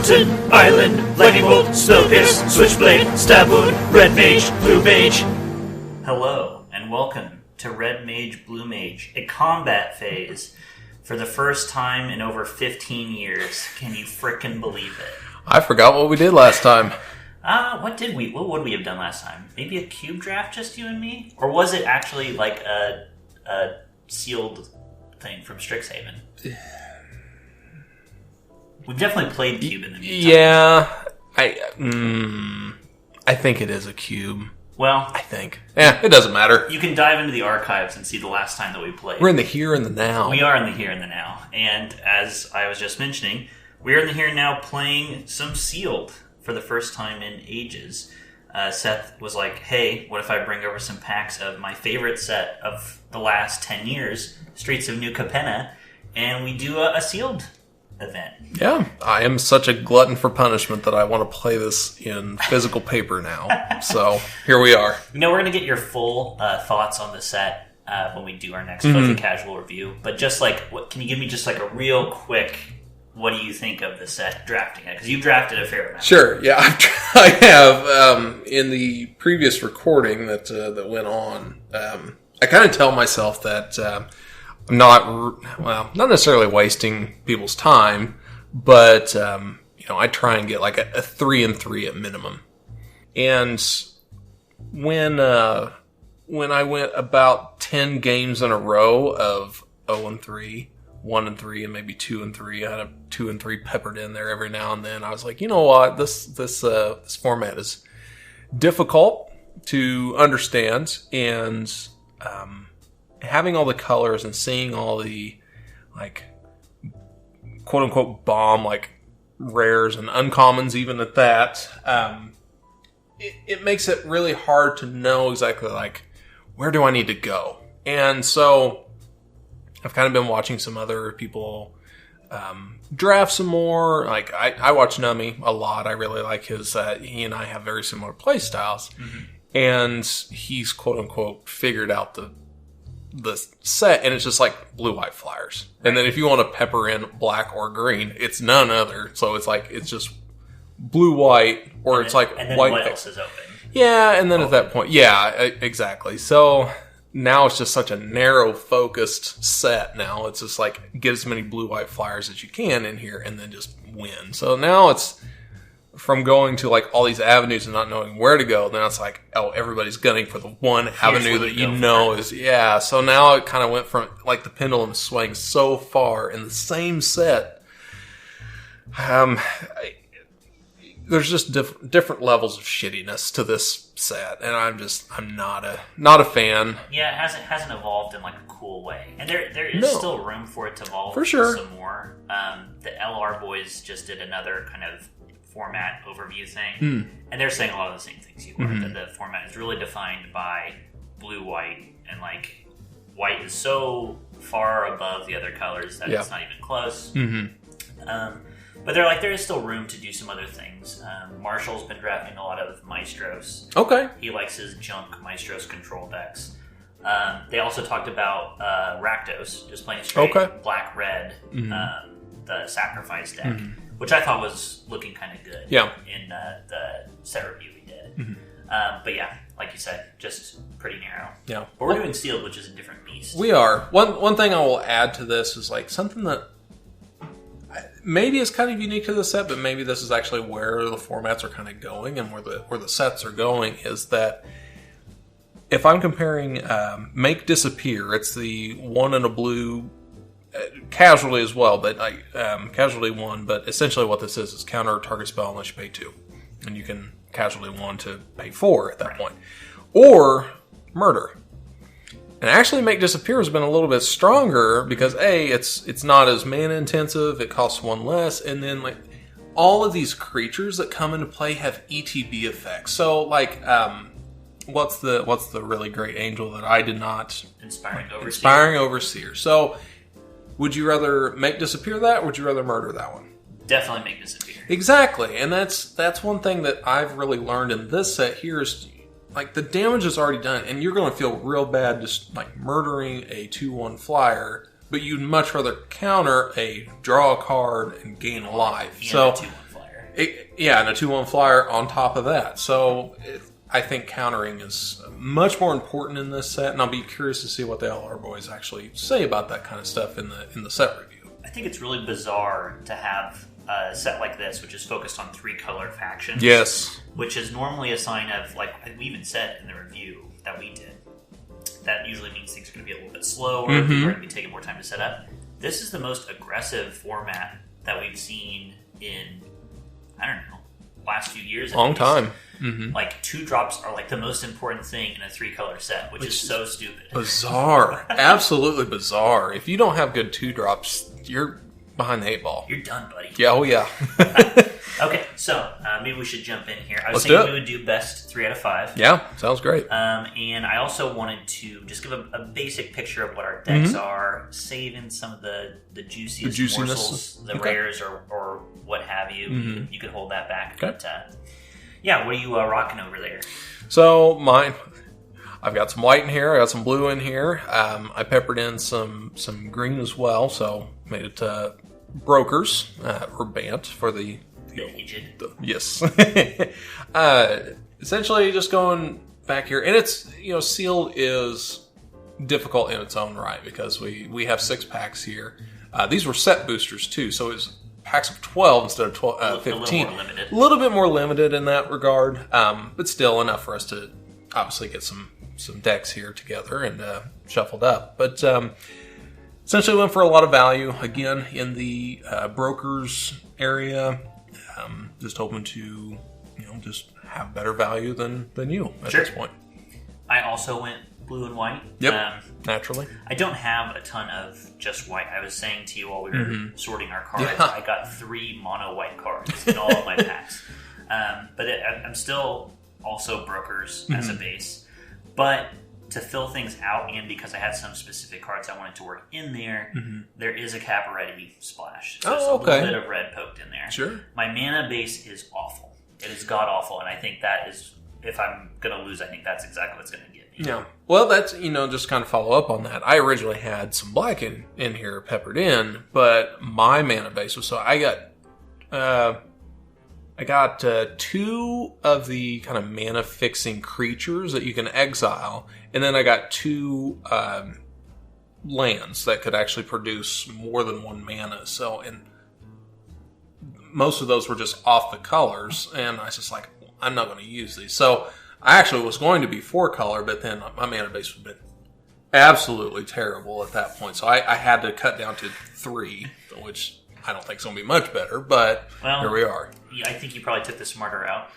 Mountain, Island, Lightning Bolt, Spell Pierce, Switchblade, Stab Wound, Red Mage, Blue Mage. Hello, and welcome to Red Mage, Blue Mage, a combat phase for the first time in over 15 years. Can you frickin' believe it? I forgot what we did last time. What would we have done last time? Maybe a cube draft, just you and me? Or was it actually like a sealed thing from Strixhaven? We've definitely played cube in the meantime. Yeah, I think it is a cube. Well, I think. Yeah, it doesn't matter. You can dive into the archives and see the last time that we played. We're in the here and the now. We are in the here and the now. And as I was just mentioning, we're in the here and now playing some sealed for the first time in ages. Seth was like, hey, what if I bring over some packs of my favorite set of the last 10 years, Streets of New Capenna, and we do a sealed event. Yeah, I am such a glutton for punishment that I want to play this in physical paper now. So, here we are. You know, we're going to get your full thoughts on the set when we do our next Filthy Casual review. But just like, can you give me just like a real quick, what do you think of the set drafting it? Because you drafted a fair amount. Sure, yeah, I have. In the previous recording that went on, I kind of tell myself that I'm not necessarily wasting people's time, but I try and get like a 3-3 at minimum. And when I went about 10 games in a row of 0-3, 1-3, and maybe 2-3, I had a 2-3 peppered in there every now and then. I was like, you know what, this format is difficult to understand, and having all the colors and seeing all the, like, quote-unquote bomb, like, rares and uncommons even at that, it makes it really hard to know exactly, like, where do I need to go? And so I've kind of been watching some other people draft some more. Like, I watch Nummy a lot. I really like his, he and I have very similar play styles. Mm-hmm. And he's, quote-unquote, figured out the set, and it's just like blue-white flyers. Right. And then if you want to pepper in black or green, it's none other. So it's like, it's just blue-white, or and it's then, like and then white. What else is open? Yeah, and then at that point, yeah, exactly. So now it's just such a narrow-focused set now. It's just like, get as many blue-white flyers as you can in here, and then just win. So now it's from going to like all these avenues and not knowing where to go, then it's like, oh, everybody's gunning for the one avenue that you know is, yeah. So now it kind of went from like the pendulum swing so far in the same set. There's just different levels of shittiness to this set, and I'm not a fan. Yeah, it hasn't evolved in like a cool way, and there is still room for it to evolve for sure. Some more. The LR boys just did another kind of format overview thing, and they're saying a lot of the same things you were, that the format is really defined by blue-white, and like white is so far above the other colors that it's not even close. But they're like, there is still room to do some other things. Marshall's been drafting a lot of Maestros. Okay. He likes his junk Maestros control decks. They also talked about Rakdos, just playing straight black-red, the sacrifice deck, which I thought was looking kind of good in the set review we did. But yeah, like you said, just pretty narrow. Yeah. But we're doing sealed, which is a different beast. We are. One thing I will add to this is like something that maybe is kind of unique to the set, but maybe this is actually where the formats are kind of going and where the sets are going, is that if I'm comparing Make Disappear, it's the one in a blue, casualty as well, but casualty 1, but essentially what this is counter a target spell unless you pay 2. And you can casualty 1 to pay 4 at that point. Or murder. And actually Make Disappear has been a little bit stronger because it's not as mana intensive, it costs 1 less, and then like all of these creatures that come into play have ETB effects. So like what's the really great angel that I did not Inspiring Overseer. So would you rather Make Disappear that, or would you rather murder that one? Definitely Make Disappear. Exactly. And that's one thing that I've really learned in this set here is like the damage is already done, and you're going to feel real bad just like murdering a 2/1 flyer, but you'd much rather counter a draw a card and gain a life. So 2/1 flyer. And a 2/1 flyer on top of that. So I think countering is much more important in this set, and I'll be curious to see what the LR boys actually say about that kind of stuff in the set review. I think it's really bizarre to have a set like this, which is focused on 3-color factions. Yes. Which is normally a sign of, like we even said in the review that we did, that usually means things are going to be a little bit slower, people are going to be taking more time to set up. This is the most aggressive format that we've seen in, I don't know, last few years. Long time. Mm-hmm. Like 2-drops are like the most important thing in a 3-color set, which is so stupid. Bizarre. Absolutely bizarre. If you don't have good 2-drops, you're behind the 8 ball. You're done, buddy. Yeah, oh yeah. Okay, so maybe we should jump in here. I was Let's thinking we would do best 3 out of 5. Yeah, sounds great. And I also wanted to just give a basic picture of what our decks are, saving some of the juiciest morsels, the rares or what have you. You could hold that back. Okay. But yeah, what are you rocking over there? So mine, I've got some white in here. I got some blue in here. I peppered in some green as well. So made it brokers or Bant for the aged. Yes. Essentially, just going back here, and it's sealed is difficult in its own right because we have 6 packs here. These were set boosters too, so it's packs of 12 instead of 15. A little bit more limited in that regard, but still enough for us to obviously get some decks here together and shuffled up. But essentially went for a lot of value again in the brokers area. Just hoping to just have better value than you at this point. I also went blue and white. Yep, naturally. I don't have a ton of just white. I was saying to you while we were sorting our cards, Yeah. I got 3 mono white cards in all of my packs. But I'm still also brokers as a base. But to fill things out, and because I had some specific cards I wanted to work in there, there is a Cabaretti splash. So there's a little bit of red poked in there. Sure. My mana base is awful. It is god-awful, and I think that is, if I'm going to lose, I think that's exactly what's going to get me. Yeah. Well, that's, just kind of follow up on that. I originally had some black in here peppered in, but my mana base was, so I got 2 of the kind of mana fixing creatures that you can exile, and then I got 2 lands that could actually produce more than 1 mana. So, and most of those were just off the colors, and I was just like, I'm not going to use these. So I actually was going to be 4 color, but then my mana base would have been absolutely terrible at that point. So I had to cut down to 3, which I don't think is going to be much better, but here we are. Yeah, I think you probably took the smarter route,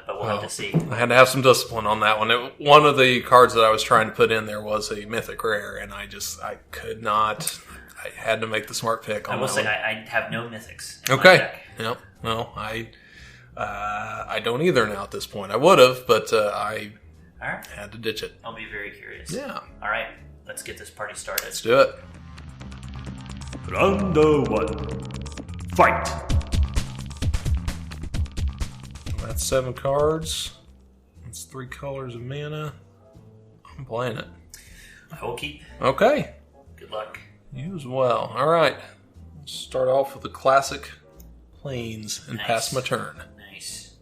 but we'll have to see. I had to have some discipline on that one. One of the cards that I was trying to put in there was a mythic rare, and I could not. I had to make the smart pick on that. I will say I have no mythics in my Okay. deck. Yep. Well, I don't either now at this point. I would have, but I had to ditch it. I'll be very curious. Yeah. All right, let's get this party started. Let's do it. Round 1. Fight! That's 7 cards. That's 3 colors of mana. I'm playing it. I will keep. Okay. Good luck. You as well. All right. Let's start off with the classic plains and pass my turn. Nice.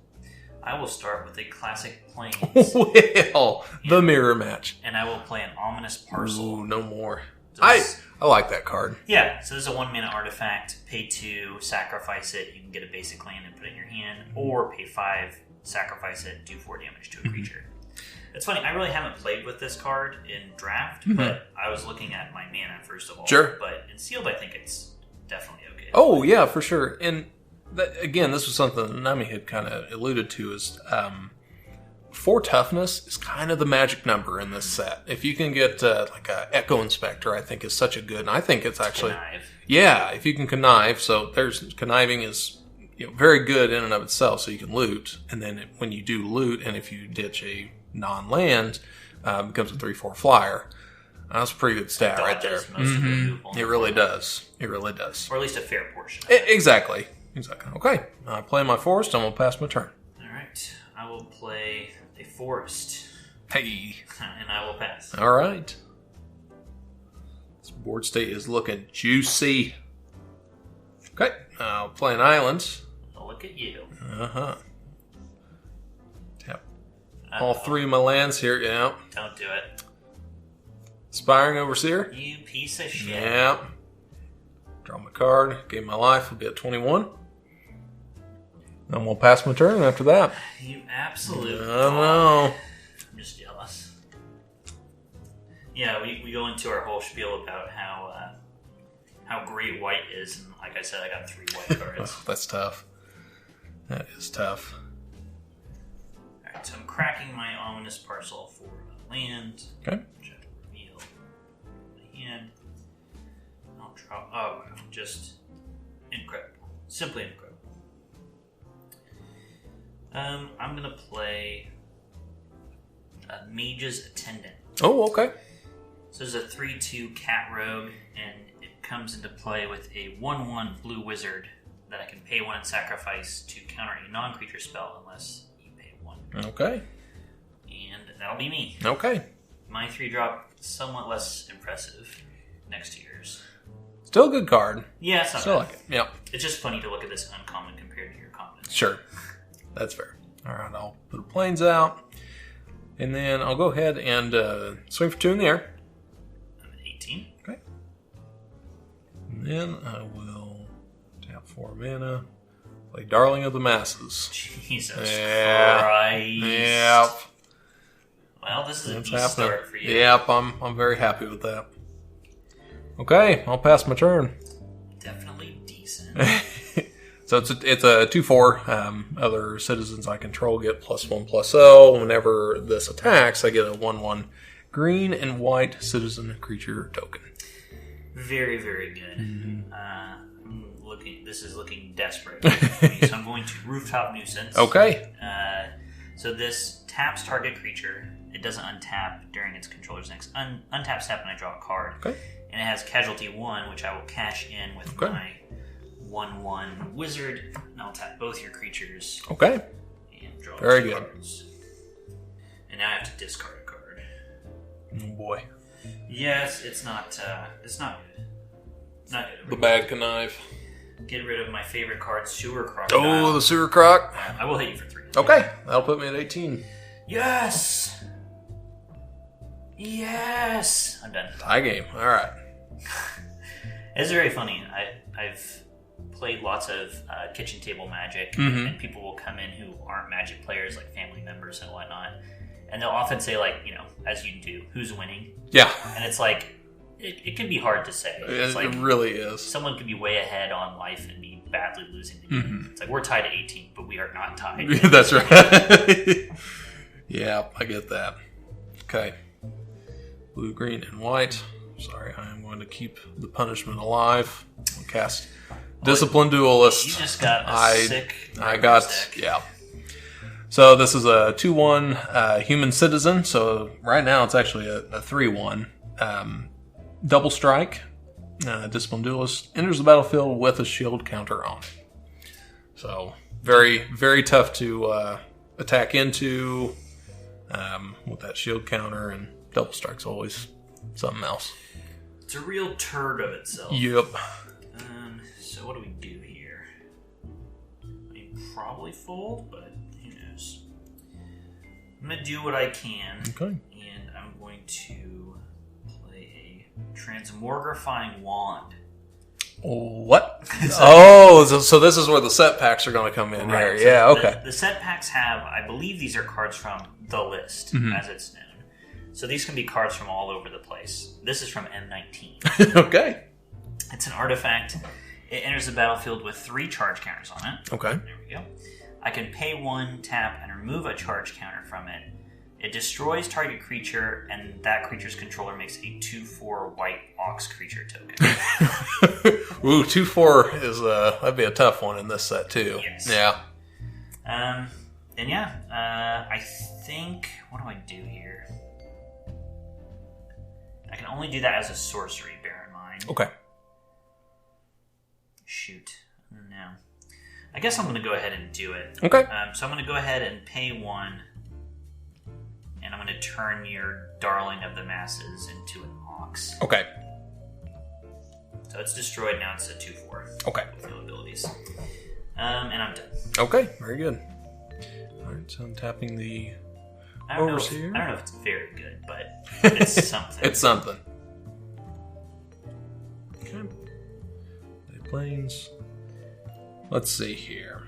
I will start with a classic plains. Well, the mirror match. And I will play an ominous parcel. Ooh, no more. So I like that card. Yeah, so this is a 1 mana artifact. Pay 2, sacrifice it. You can get a basic land and put it in your hand. Or pay 5, sacrifice it, do 4 damage to a creature. It's funny, I really haven't played with this card in draft, but I was looking at my mana first of all. Sure. But in sealed, I think it's definitely okay. Oh, yeah, for sure. And again, this was something that Nami had kind of alluded to is 4 toughness is kind of the magic number in this set. If you can get like a Echo Inspector, I think is such a good, and I think it's actually... Connive. Yeah, if you can connive, so there's conniving is very good in and of itself, so you can loot, and then when you do loot, and if you ditch a non-land, it becomes a 3/4 flyer. That's a pretty good stat right there. Most of the loot on It really does. It really does. Or at least a fair portion. Exactly. Okay. I play my forest. I'm going to pass my turn. All right. I will play a forest. Hey. And I will pass. All right. This board state is looking juicy. Okay. I'll play an island. Oh, Look at you. Tap all 3 of my lands here. Yeah. Don't do it. Aspiring Overseer. You piece of shit. Yeah. Draw my card. Gain my life. Will be at 21. Then we'll pass my turn after that. You absolute. I know. I'm just jealous. Yeah, we go into our whole spiel about how great white is, and like I said, I got 3 white cards. That's tough. That is tough. Alright, so I'm cracking my ominous parcel for a land. Okay. Which I have to reveal my hand. I'll draw. Oh, wow. Just incredible. Simply incredible. I'm gonna play a Mage's Attendant. Oh, okay. So there's a 3/2 cat rogue, and it comes into play with a 1/1 blue wizard that I can pay 1 and sacrifice to counter a non-creature spell unless you pay 1. Okay. And that'll be me. Okay. My 3-drop, somewhat less impressive next to yours. Still a good card. Yeah, it's not Still bad. like it. Yeah. It's just funny to look at this uncommon compared to your common. Sure. That's fair. All right, I'll put the planes out. And then I'll go ahead and swing for 2 in the air. I'm at 18. Okay. And then I will tap 4 mana. Play Darling of the Masses. Jesus Christ. Yep. Well, this is a That's decent happening. start for you. Yep, I'm very happy with that. Okay, I'll pass my turn. Definitely decent. So it's a 2/4. Other citizens I control get +1/+0. Whenever this attacks, I get a 1/1 green and white citizen creature token. Very, very good. Mm-hmm. This is looking desperate for me, so I'm going to Rooftop Nuisance. Okay. So this taps target creature. It doesn't untap during its controller's next untap step, and I draw a card. Okay. And it has Casualty 1, which I will cash in with my 1/1 wizard, and I'll tap both your creatures. Okay. And draw Very 2 good. cards. And now I have to discard a card. Oh boy. Yes, it's not good. Not good. The bad connive. Get rid of my favorite card, Sewer Crocodile. Oh, the sewer croc. I will hit you for 3. Okay, that'll put me at 18. Yes! Yes! I'm done. Tie game. All right. It's very funny. I've played lots of kitchen table Magic, Mm-hmm. and people will come in who aren't Magic players, like family members and whatnot, and they'll often say, like, as you do, who's winning? Yeah. And it's like, it can be hard to say. It's like, It really is. someone could be way ahead on life and be badly losing the game. Mm-hmm. It's like, we're tied at 18, but we are not tied. That's right. Yeah, I get that. Okay. Blue, green, and white. Sorry, I am going to keep the punishment alive. I'll cast Discipline Duelist. You just got a sick deck. Yeah. So this is a 2/1 human citizen. So right now it's actually a 3/1. Double strike. Discipline Duelist enters the battlefield with a shield counter on it. So very, very tough to attack into with that shield counter, and double strike's always something else. It's a real turd of itself. Yep. So what do we do here? I mean, probably fold, but who knows? I'm going to do what I can. Okay. And I'm going to play a Transmogrifying Wand. What? So this is where the set packs are going to come in here. So Yeah, okay. The set packs have, I believe these are cards from the list, as it's known. So these can be cards from all over the place. This is from M19. Okay. It's an artifact. It enters the battlefield with 3 charge counters on it. Okay. There we go. I can pay 1, tap, and remove a charge counter from it. It destroys target creature, and that creature's controller makes a 2/4 white ox creature token. Ooh, 2/4 is that'd be a tough one in this set too. Yes. Yeah. And yeah, I think, what do I do here? I can only do that as a sorcery, bear in mind. Okay. Shoot. No. I guess I'm going to go ahead and do it. Okay. So I'm going to go ahead and pay 1, and I'm going to turn your Darling of the Masses into an ox. Okay. So it's destroyed, now it's a 2/4. Okay. With no abilities. And I'm done. Okay, very good. All right, so I'm tapping the Overseer. I don't know if it's very good, but it's something. It's something. Okay. Play Plains. Let's see here.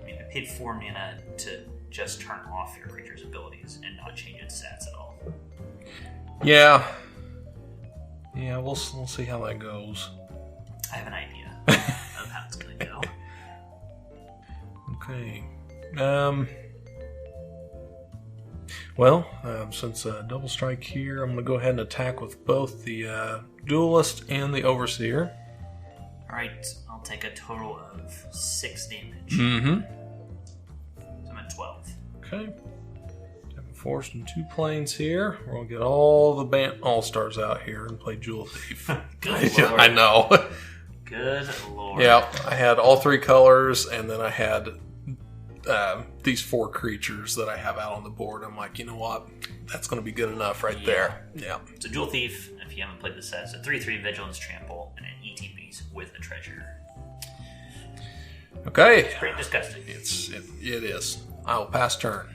I mean, I paid 4 mana to just turn off your creature's abilities and not change its stats at all. Yeah. Yeah, we'll see how that goes. I have an idea of how it's going to go. Okay. Well, since double strike here, I'm going to go ahead and attack with both the Duelist and the Overseer. Alright, I'll take a total of 6 damage. Mm-hmm. So I'm at 12. Okay. Tapping Forest and 2 planes here. We're going to get all the band All-Stars out here and play Jewel Thief. Good lord. I know. Good lord. Yeah, I had all 3 colors, and then I had these 4 creatures that I have out on the board. I'm like, you know what? That's going to be good enough right there. Yeah. So Jewel Thief, if you haven't played the set, it's a 3/3 Vigilance Trample and an ETBs with a treasure. Okay. It's pretty disgusting. It is. I will pass turn.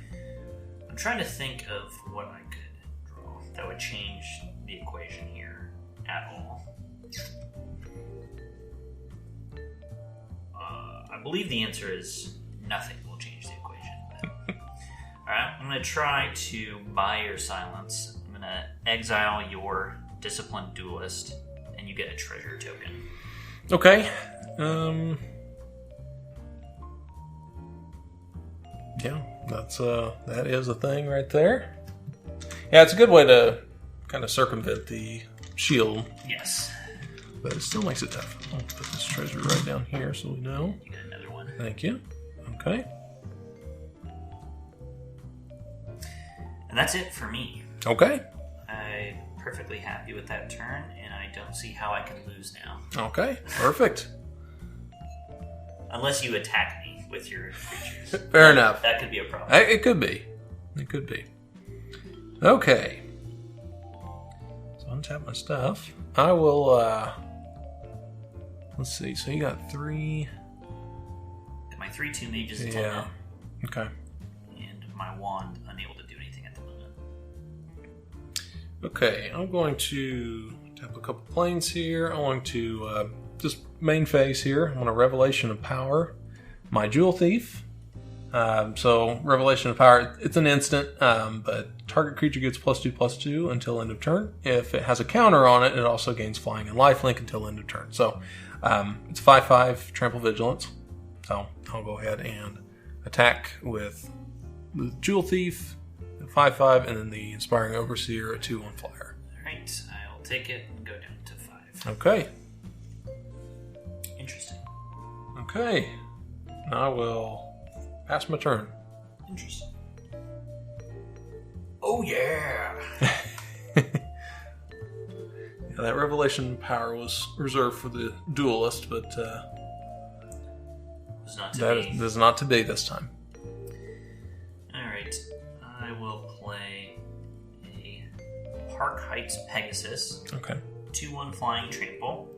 I'm trying to think of what I could draw that would change the equation here at all. I believe the answer is nothing will change the equation. Alright, I'm going to try to buy your silence. I'm going to exile your Disciplined Duelist, and you get a treasure token. Okay. Yeah, that is a thing right there. Yeah, it's a good way to kind of circumvent the shield, Yes. but it still makes it tough. I'll put this treasure right down here so we know. You get another one. Thank you. Okay. And that's it for me. Okay. I'm perfectly happy with that turn, and I don't see how I can lose now. Okay. Perfect. Unless you attack me with your creatures. Fair enough. That could be a problem. It could be. It could be. Okay. So untap my stuff. I will, let's see. So you got 3. My 3/2 mages until Yeah. then, Okay. and my wand unable to do anything at the moment. Okay. I'm going to tap a couple planes here. I'm going to just main phase here. I'm going to Revelation of Power my Jewel Thief. So Revelation of Power, it's an instant, but target creature gets +2/+2 until end of turn. If it has a counter on it, it also gains Flying and Lifelink until end of turn. So it's 5/5 Trample Vigilance. So I'll go ahead and attack with the Jewel Thief at 5/5, and then the Inspiring Overseer at 2/1 flyer. Alright, I'll take it and go down to 5. Okay. Interesting. Okay. I will pass my turn. Interesting. Oh yeah! Yeah, that Revelation Power was reserved for the Duelist, but It's not to that be. is not to be this time. Alright, I will play a Park Heights Pegasus. Okay. 2/1 Flying Trample.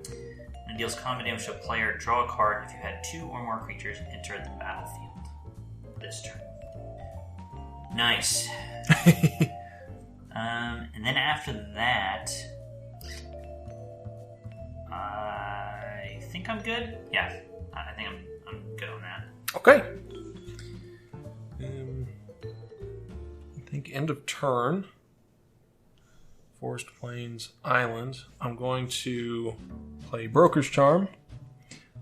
And deals combat damage to a player. Draw a card if you had 2 or more creatures enter the battlefield this turn. Nice. And then after that, I think I'm good. Yeah, I think I'm good on that. Okay. I think end of turn. Forest Plains Island. I'm going to play Broker's Charm.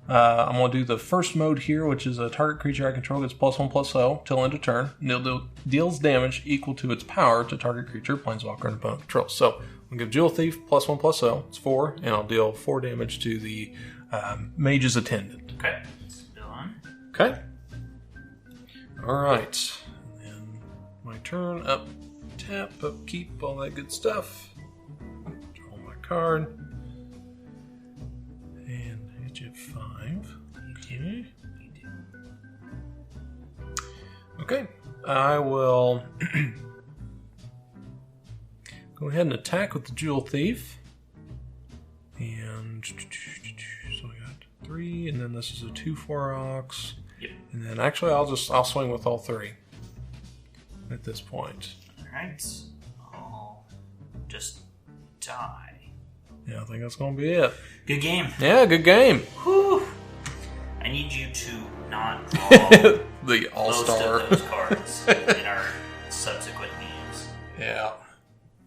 I'm going to do the first mode here, which is a target creature I control gets +1/+0 till end of turn. And it deals damage equal to its power to target creature, planeswalker, and opponent controls. So I'm going to give Jewel Thief +1/+0. It's 4, and I'll deal 4 damage to the Mage's Attendant. Okay, still on. Okay. All right. And then my turn. Up, tap, upkeep, all that good stuff. Draw my card. And hit you at 5. Okay. Okay. I will go ahead and attack with the Jewel Thief. And so I got 3, and then this is a 2/4 Ox. Yep. And then actually, I'll swing with all 3 at this point. Alright. I'll just die. Yeah, I think that's going to be it. Good game. Yeah, good game. Whew. I need you to not draw The all-star. most of those cards in our subsequent games. Yeah.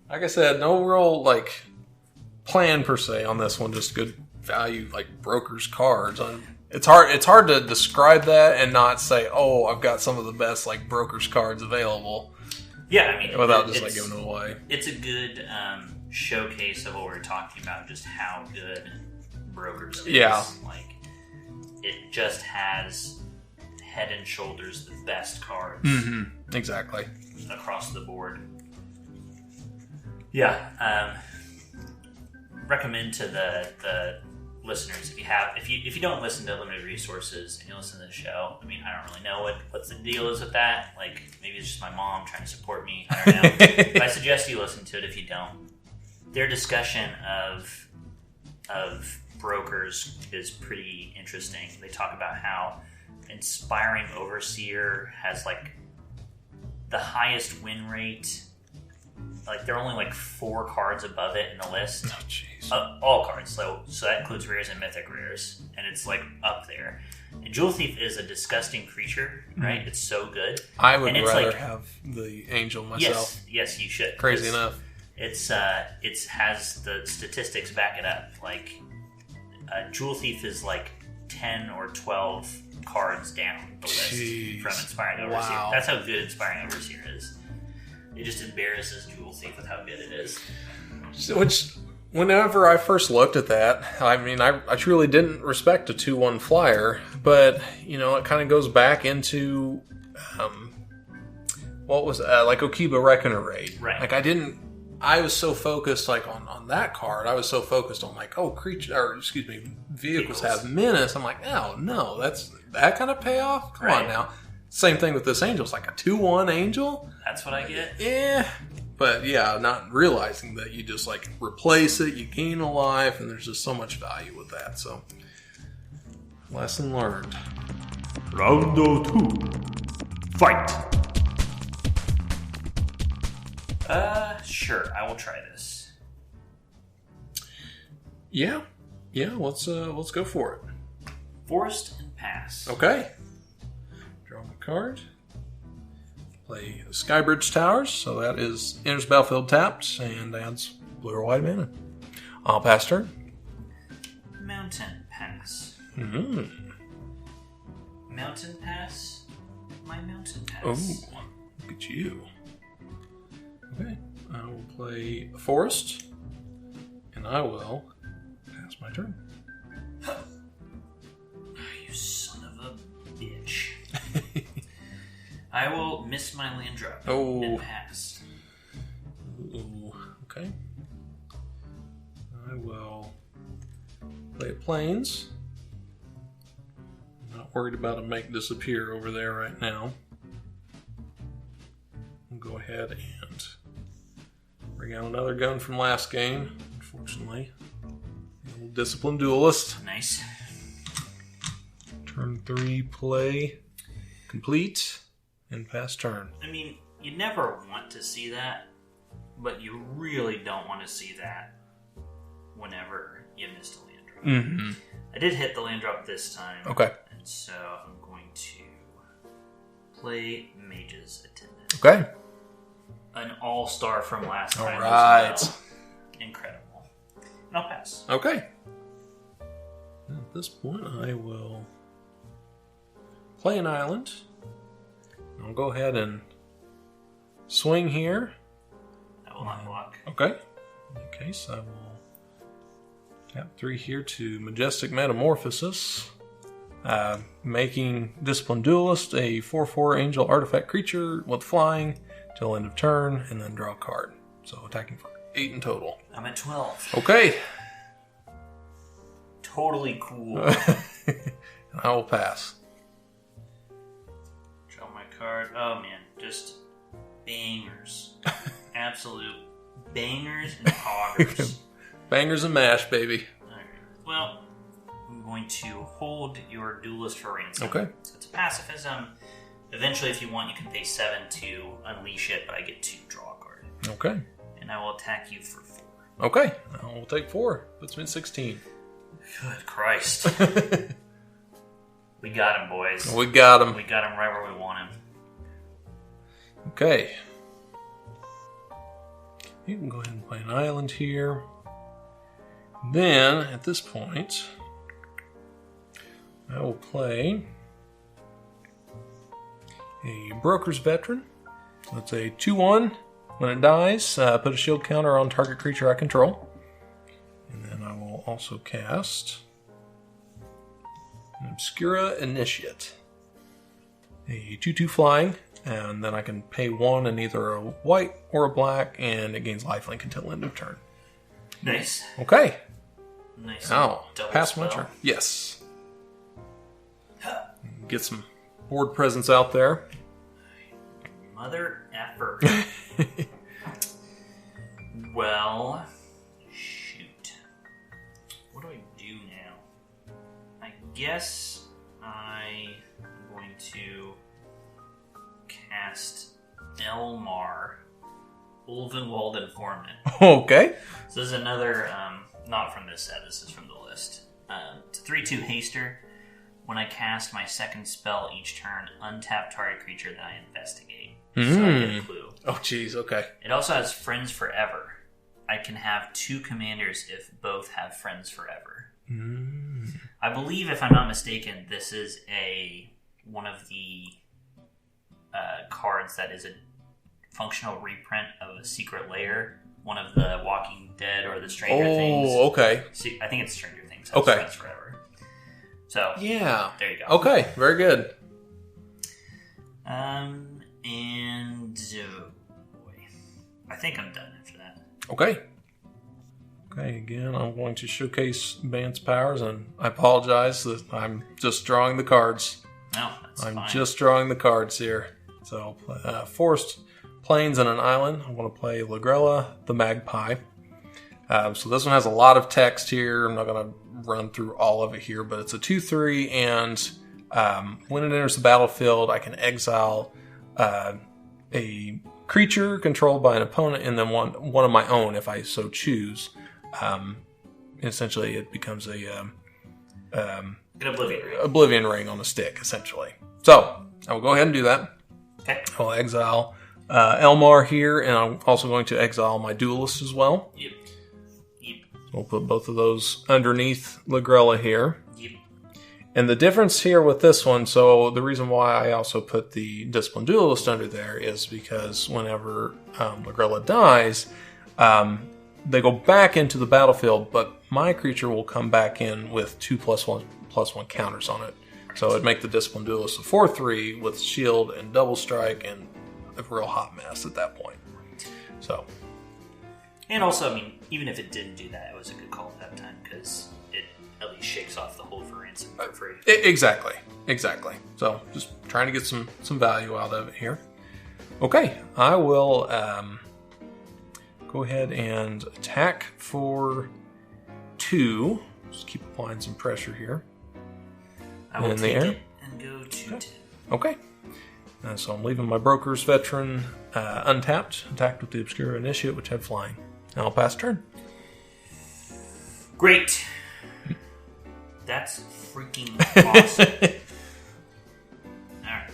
Like I said, no real, plan per se on this one. Just good value, broker's cards. It's hard to describe that and not say, oh, I've got some of the best, broker's cards available. Yeah, I mean... Without just, giving them away. It's a good showcase of what we're talking about, just how good brokers is. Yeah. It just has head and shoulders the best cards. Mm-hmm. Exactly. Across the board. Yeah. Recommend to the listeners, if you don't listen to Limited Resources and you listen to the show, I mean, I don't really know what the deal is with that. Maybe it's just my mom trying to support me. I don't know. But I suggest you listen to it if you don't. Their discussion of brokers is pretty interesting. They talk about how Inspiring Overseer has the highest win rate. There are only 4 cards above it in the list. Oh, jeez. All cards. So that includes rares and mythic rares. And it's up there. And Jewel Thief is a disgusting creature, right? It's so good. I would rather have the Angel myself. Yes, you should. Crazy enough. It has the statistics back it up. Jewel Thief is 10 or 12 cards down the list from Inspiring Overseer. Wow. That's how good Inspiring Overseer is. It just embarrasses Jewel Thief with how good it is. Which, whenever I first looked at that, I mean, I truly didn't respect a 2/1 flyer, but, it kind of goes back into, what was Okiba Reckoner Raid. Right. I was so focused, on that card, I was so focused on, vehicles have menace. I'm oh, no, that's that kind of payoff? Come on now. Same thing with this Angel. It's a 2/1 Angel. That's what I get. Yeah. But yeah, not realizing that you just replace it, you gain a life, and there's just so much value with that. So, lesson learned. Round 2. Fight! Sure, I will try this. Yeah. Let's go for it. Forest and Pass. Okay. Draw my card. Play Skybridge Towers, so that enters battlefield tapped and adds blue or white mana. I'll pass turn. Mountain Pass. Mm-hmm. Mountain Pass. My Mountain Pass. Oh, look at you. Okay, I will play a Forest, and I will pass my turn. You son of a bitch. I will miss my land drop and pass. Ooh, okay. I will play a Plains. I'm not worried about a make disappear over there right now. We'll go ahead and bring out another gun from last game, unfortunately. A little Disciplined Duelist. Nice. Turn 3 play complete. And pass turn. I mean, you never want to see that, but you really don't want to see that whenever you missed a land drop. Mm-hmm. I did hit the land drop this time. Okay. And so I'm going to play Mage's Attendant. Okay. An all-star from last time. All right. As well. Incredible. And I'll pass. Okay. At this point, I will play an island. I'll go ahead and swing here. I will not block. Okay. In that case, I will tap 3 here to Majestic Metamorphosis, making Disciplined Duelist a 4/4 Angel Artifact creature with flying till end of turn, and then draw a card. So attacking for 8 in total. I'm at 12. Okay. Totally cool. I will pass. Draw my card. Oh man, just bangers. Absolute bangers and poggers. Bangers and mash, baby. Alright. Well, going to hold your duelist for ransom. Okay. So it's a pacifism. Eventually, if you want, you can pay 7 to unleash it, but I get to draw a card. Okay. And I will attack you for 4. Okay. We'll take 4. Puts me at 16. Good Christ. We got him, boys. We got him. We got him right where we want him. Okay. You can go ahead and play an island here. Then, at this point, I will play a Broker's Veteran. That's a 2/1. When it dies, put a shield counter on target creature I control. And then I will also cast an Obscura Initiate. A 2/2 flying, and then I can pay 1 in either a white or a black, and it gains lifelink until end of turn. Nice. Okay. Nice. Now, Double pass my spell. turn. Yes. Get some board presence out there. Mother effer. Well, shoot. What do I do now? I guess I am going to cast Elmar, Ulvenwald Informant. Okay. So this is another, not from this set, this is from the list. It's a 3/2 haster. When I cast my second spell each turn, untap target creature that I investigate. So I get a clue. Oh, jeez. Okay. It also has Friends Forever. I can have 2 commanders if both have Friends Forever. I believe, if I'm not mistaken, this is one of the cards that is a functional reprint of a Secret Lair. One of the Walking Dead or the Stranger Things. Oh, okay. I think it's Stranger Things. Has Okay. Friends Forever. So, Yeah. there you go. Okay. Very good. Boy, I think I'm done after that. Okay. Okay, again, I'm going to showcase Vance powers, and I apologize that I'm just drawing the cards. No, that's I'm fine. just drawing the cards here. So, Forest Plains and an Island. I want to play Lagrella, the Magpie. So this one has a lot of text here. I'm not going to run through all of it here, but it's a 2/3, and when it enters the battlefield, I can exile a creature controlled by an opponent, and then one of my own if I so choose. Essentially, it becomes An Oblivion Ring. Oblivion Ring on a stick, essentially. So, I will go ahead and do that. Okay. I'll exile Elmar here, and I'm also going to exile my Duelist as well. Yep. We'll put both of those underneath Lagrella here. Yep. And the difference here with this one, so the reason why I also put the Disciplined Duelist under there is because whenever Lagrella dies, they go back into the battlefield, but my creature will come back in with 2+1/+1 counters on it. So it'd make the Disciplined Duelist a 4/3 with shield and double strike and a real hot mess at that point. So, And also, I mean, even if it didn't do that, it was a good call at that time because it at least shakes off the hold for ransom for free. exactly. So just trying to get some value out of it here. Okay, I will go ahead and attack for 2. Just keep applying some pressure here. I will In the take air? it and go to 10. Okay. So I'm leaving my Broker's Veteran untapped, attacked with the Obscura Initiate, which had flying. And I'll pass turn. Great. That's freaking awesome. Alright.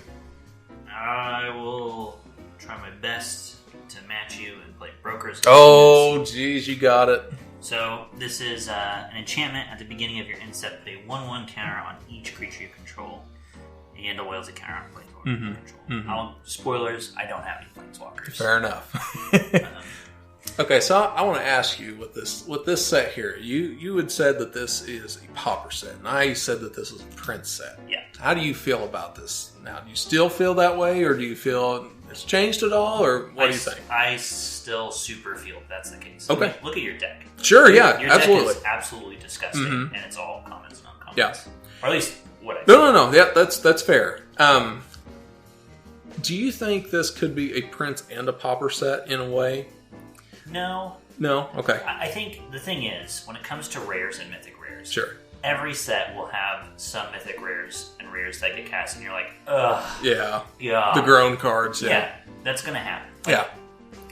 I will try my best to match you and play Broker's. Oh, geez, you got it. So, this is an enchantment at the beginning of your end step. Put a 1/1 counter on each creature you control. And a whale's a counter on planeswalker you control. Spoilers, I don't have any planeswalkers. Fair enough. Okay, so I want to ask you with this set here. You had said that this is a pauper set, and I said that this is a prince set. Yeah. How do you feel about this now? Do you still feel that way, or do you feel it's changed at all, or what do you think? I still super feel that's the case. Okay. Look at your deck. Sure, yeah, Your absolutely. deck is absolutely disgusting, and it's all commons and uncommons. Yeah. Or at least what I No. Yeah, that's fair. Do you think this could be a prince and a pauper set in a way? No. No. Okay. I think the thing is, when it comes to rares and mythic rares, Sure. every set will have some mythic rares and rares that get cast, and you're like, ugh. Yeah. Yeah. The grown cards. Yeah, that's going to happen. Like, Yeah.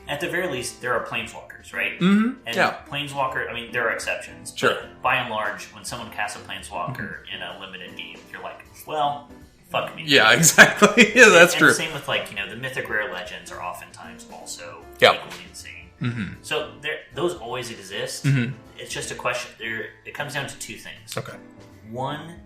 At the very least, there are planeswalkers, right? Mm-hmm. And Yeah. planeswalker, I mean, there are exceptions. Sure. But by and large, when someone casts a planeswalker in a limited game, you're like, well, fuck me. Yeah, exactly. Yeah, that's and true. Same with, like, the mythic rare legends are oftentimes also Yep. equally insane. Mm-hmm. So those always exist. Mm-hmm. It's just a question. It comes down to two things. Okay. One,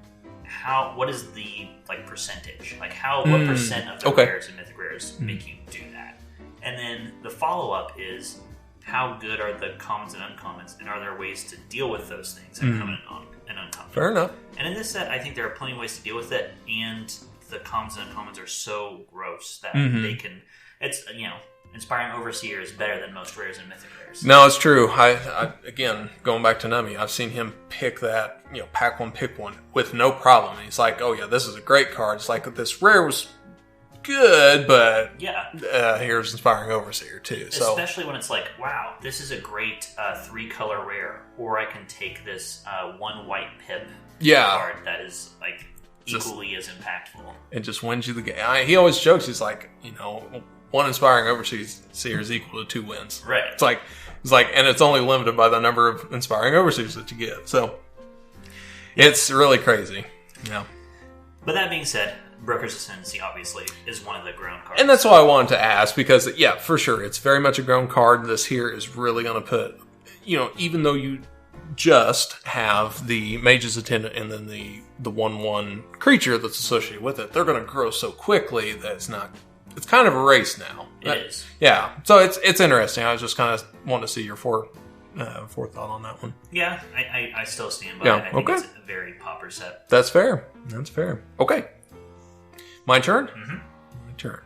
what is the percentage? Like what percent of the Okay. rares and mythic rares make you do that? And then the follow up is how good are the commons and uncommons, and are there ways to deal with those things that come in uncommon? Fair enough. And in this set, I think there are plenty of ways to deal with it, and the commons and uncommons are so gross that they can. It's Inspiring Overseer is better than most rares and mythic rares. No, it's true. I again, going back to Nummy, I've seen him pick that, pack one, pick one with no problem. And he's like, oh yeah, this is a great card. It's like, this rare was good, but here's Inspiring Overseer too. So especially when it's like, wow, this is a great 3-color rare, or I can take this 1 white pip card that is like equally as impactful. It just wins you the game. He always jokes, he's like, 1 Inspiring Overseer is equal to 2 wins. Right. It's like, and it's only limited by the number of Inspiring Overseers that you get. So it's really crazy. Yeah. But that being said, Broker's Ascendancy obviously is one of the grown cards. And that's why I wanted to ask, because yeah, for sure, it's very much a grown card. This here is really going to put, even though you just have the Mage's Attendant and then the 1/1 creature that's associated with it, they're going to grow so quickly that it's kind of a race now. It is. Yeah. So it's interesting. I was just kind of wanting to see your forethought on that one. Yeah, I still stand by Yeah, it. I think okay. it's a very popper set. That's fair. Okay. My turn? Mm-hmm. My turn.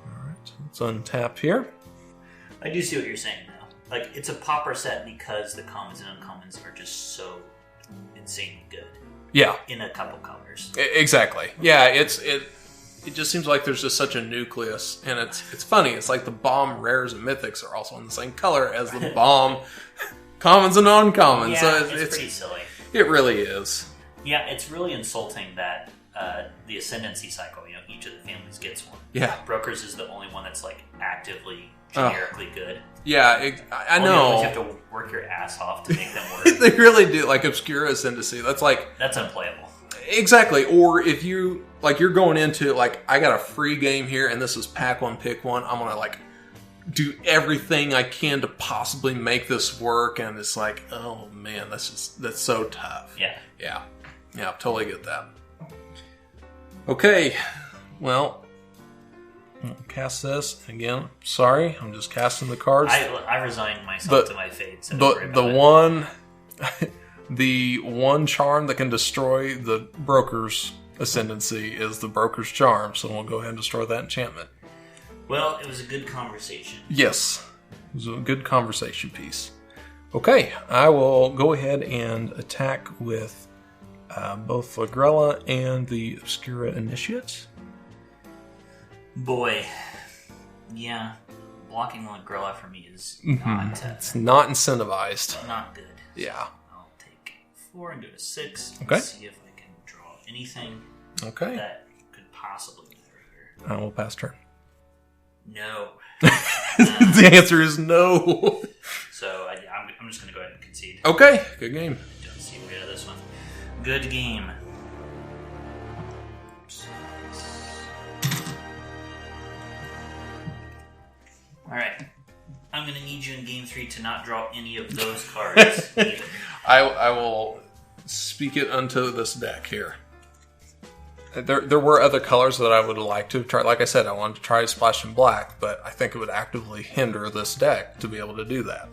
All right. Let's untap here. I do see what you're saying, though. Like, it's a popper set because the commons and uncommons are just so insanely good. Yeah. In a couple colors. Exactly. Yeah, it just seems like there's just such a nucleus, and it's funny. It's like the bomb rares and mythics are also in the same color as the bomb commons and uncommons. Yeah, so it's pretty silly. It really is. Yeah, it's really insulting that the Ascendancy cycle, each of the families gets one. Yeah. Brokers is the only one that's like actively generically good. Yeah, I know. You have to work your ass off to make them work. They really do. Like Obscura Ascendancy, that's unplayable. Exactly. Or if you're going into I got a free game here and this is pack one, pick one, I'm gonna do everything I can to possibly make this work, and it's like, oh man, that's so tough. Yeah, totally get that. Okay, well, I'll cast this again. Sorry, I'm just casting the cards. I resigned myself to my fate. So the one charm that can destroy the Broker's Ascendancy is the Broker's Charm, so we'll go ahead and destroy that enchantment. Well, it was a good conversation. Yes, it was a good conversation piece. Okay, I will go ahead and attack with both Flagrella and the Obscura Initiate. Boy, yeah, blocking Flagrella for me is it's not incentivized. Not good. Yeah. I'll take 4 and go to 6. Okay. See if I can draw anything that could possibly matter here. I will pass turn. No. The answer is no. So I'm just going to go ahead and concede. Okay, good game. Don't see rid of this one. Good game. Alright. I'm going to need you in game 3 to not draw any of those cards either. I will speak it unto this deck here. There were other colors that I would like to try. Like I said, I wanted to try Splash in Black, but I think it would actively hinder this deck to be able to do that.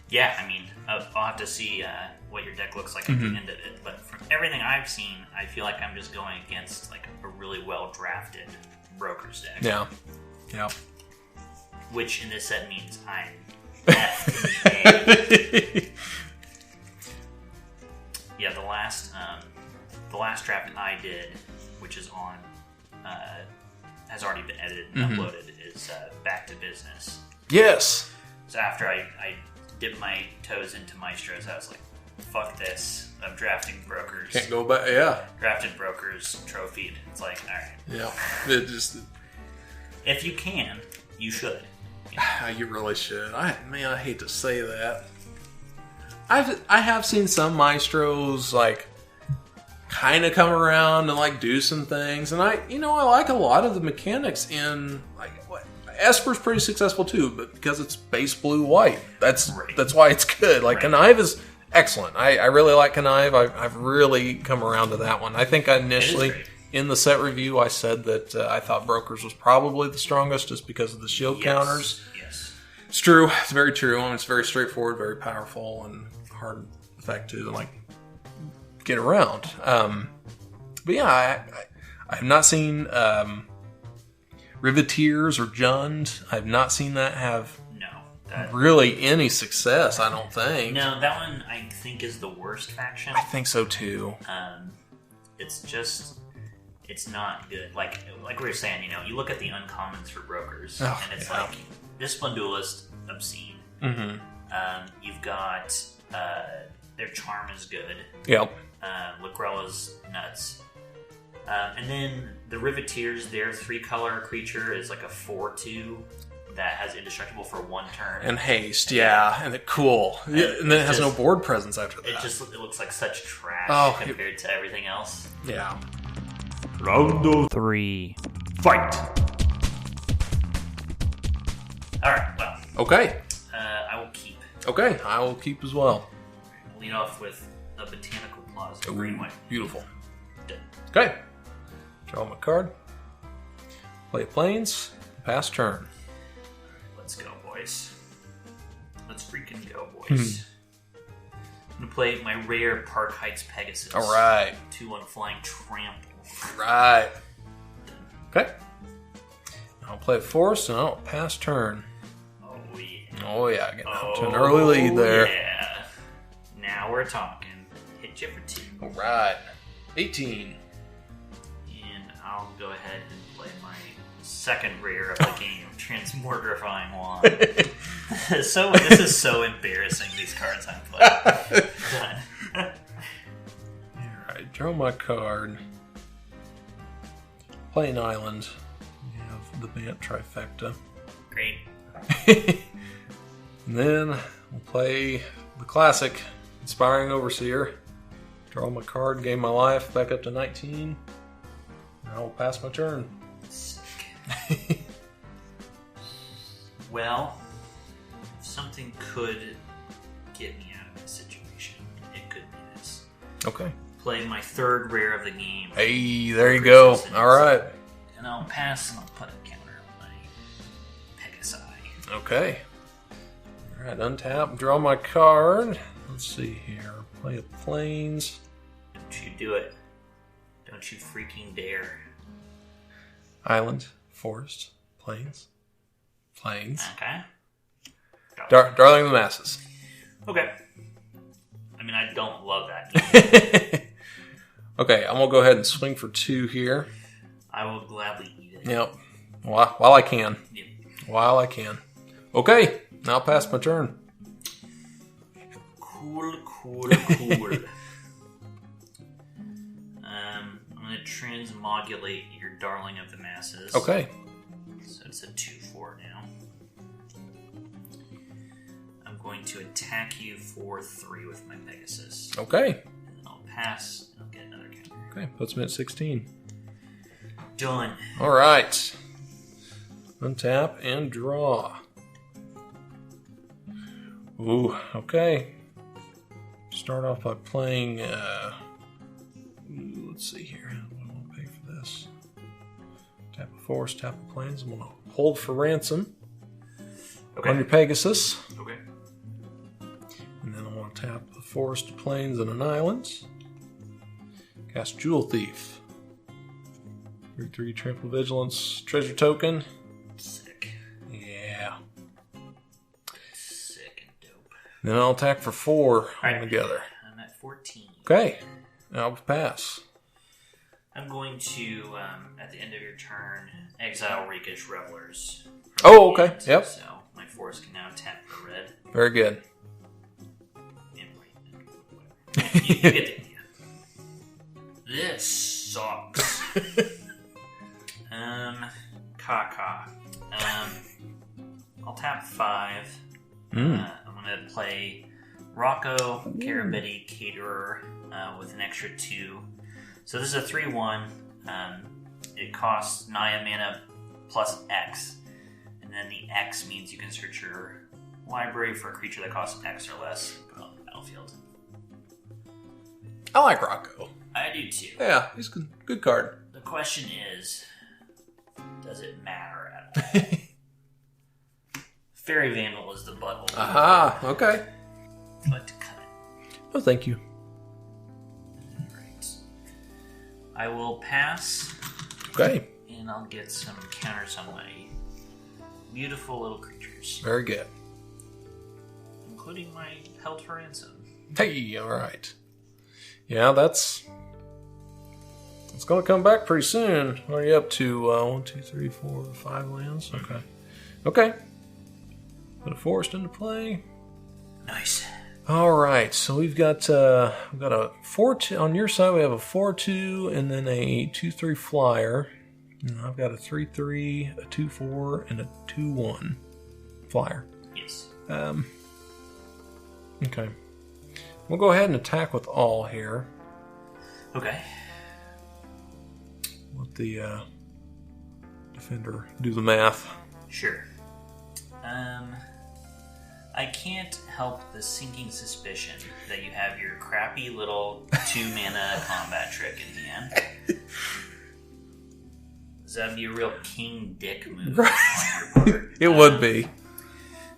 Yeah, I mean, I'll have to see what your deck looks like at the end of it. But from everything I've seen, I feel like I'm just going against a really well-drafted Broker's deck. Yeah. Which in this set means I'm F. Yeah, the last draft I did, which is on, has already been edited and uploaded, is Back to Business. Yes. So after I dipped my toes into Maestros, I was like, fuck this. I'm drafting brokers. Can't go back. Yeah. Drafted brokers, trophied. It's like, all right. Yeah. It just. If you can, you should. You really should. I hate to say that. I have seen some maestros like kind of come around and like do some things, and I like a lot of the mechanics in like Esper's pretty successful too, but because it's base blue white, that's why it's good. Like Connive is excellent. I really like Connive. I've really come around to that one. I think initially in the set review I said that I thought Brokers was probably the strongest just because of the shield counters. Yes. It's true. It's very true. And it's very straightforward, very powerful, and hard effect to like get around. But yeah, I have not seen Riveteers or Jund. I have not seen that have really any success, I don't think. No, that one I think is the worst faction. I think so too. It's not good. Like we were saying, you look at the uncommons for brokers, and it's like Disciplined Duelist, obscene. Mm-hmm. You've got their charm is good. Yep. Lacrella's nuts. And then the Riveteers, their 3-color creature is like a 4/2 that has indestructible for 1 turn. And haste, and it cool. And then it has no board presence after that. It looks like such trash compared to everything else. Yeah. Round 3. Fight! Alright, well. Okay. I will keep. Okay, I will keep as well. I'll lead off with a Botanical Plaza. Green white. Beautiful. Done. Okay. Draw my card. Play planes. Pass turn. Let's go, boys. Let's freaking go, boys. I'm going to play my rare Park Heights Pegasus. Alright. 2/1 flying trample. Right. Okay. I'll play Forest and I'll pass turn. Oh yeah, getting out to an early lead there. Yeah. Now we're talking. Hit you for 2. Alright. 18. And I'll go ahead and play my second rare of the game, Transmogrifying Wand. So this is so embarrassing, these cards I'm playing. Done. Alright, draw my card. Play an island. We have the Bant Trifecta. Great. And then we'll play the classic Inspiring Overseer. Draw my card, gain my life, back up to 19. And I will pass my turn. Sick. Well, if something could get me out of this situation, it could be this. Okay. Play my third rare of the game. Hey, there you go. Alright. And I'll pass and I'll put a counter on my Pegasi. Okay. Alright, untap, draw my card. Let's see here. Play a planes. Don't you do it. Don't you freaking dare. Island, forest, plains. Plains. Okay. Darling of the Masses. Okay. I mean, I don't love that. Okay, I'm going to go ahead and swing for 2 here. I will gladly eat it. Yep. While I can. Yep. While I can. Okay, now I'll pass my turn. Cool. I'm going to transmogulate your Darling of the Masses. Okay. So it's a 2/4 now. I'm going to attack you for 3 with my Pegasus. Okay. And then I'll pass and I'll get another counter. Okay, puts me at 16. Done. Alright. Untap and draw. Ooh, okay. Start off by playing, let's see here. What do I want to pay for this? Tap a forest, tap a plains. I'm going to hold for ransom. Okay. On your Pegasus. Okay. And then I want to tap the forest, plains, and an island. Cast Jewel Thief. 3/3 trample vigilance. Treasure token. Sick. Yeah. Sick and dope. Then I'll attack for 4 Right. altogether. I'm at 14. Okay. I'll pass. I'm going to, at the end of your turn, exile Rakish Revelers. Oh, okay. Yep. So my force can now tap for red. Very good. And white. You get the idea. This sucks. Caca. I'll tap 5. I'm gonna play Rocco, Carabidi, Caterer with an extra 2. So this is a 3/1. It costs Naya mana plus X. And then the X means you can search your library for a creature that costs X or less. Put it on the battlefield. I like Rocco. I do too. Yeah, he's a good card. The question is, does it matter at all? Fairy Vandal is the butthole. Aha, okay. I'd like to cut it. Oh, thank you. Right. I will pass. Okay. And I'll get some counters on my beautiful little creatures. Very good. Including my Held for Ransom. Hey, alright. Yeah, that's going to come back pretty soon. What are you up to? 1, 2, 3, 4, 5 lands? Okay. Okay. Put a forest into play. Nice. Alright, so we've got a 4-2. On your side, we have a 4-2 and then a 2-3 flyer. And I've got a 3-3, a 2-4, and a 2-1 flyer. Yes. Okay. We'll go ahead and attack with all here. Okay. Let the defender do the math. Sure. I can't help the sinking suspicion that you have your crappy little 2-mana combat trick in hand. That'd be a real king dick move on your part. It would be.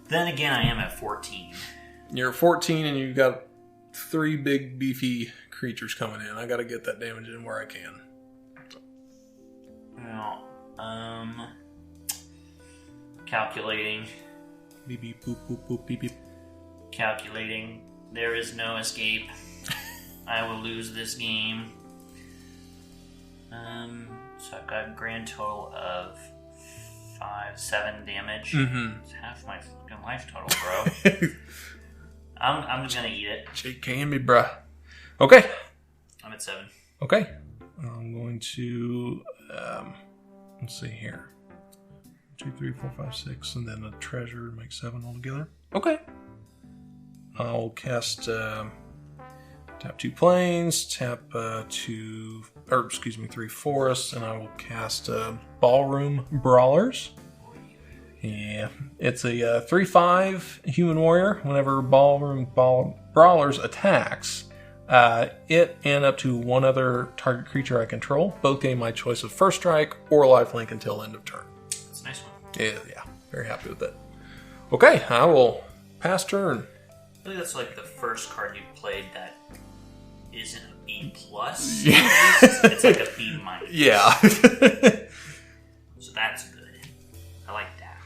Then again, I am at 14. You're 14 and you've got 3 big beefy creatures coming in. I got to get that damage in where I can. Well, calculating. Beep beep boop boop boop beep beep. Calculating. There is no escape. I will lose this game. So I've got a grand total of 7 damage. Mm-hmm. It's half my fucking life total, bro. I'm just gonna eat it. JK me, bruh. Okay. I'm at 7. Okay. I'm going to let's see here. 2, 3, 4, 5, 6, and then a treasure to make 7 altogether. Okay. I'll cast tap 2 planes, tap 3 forests, and I will cast Ballroom Brawlers. Yeah, it's a 3/5 human warrior. Whenever Ballroom Brawlers attacks, it and up to one other target creature I control both gain my choice of first strike or lifelink until end of turn. That's a nice one. Yeah, very happy with that. Okay, I will pass turn. I think that's like the first card you played that isn't a B+. Yeah. It's like a B-. Yeah. So that's good. I like that.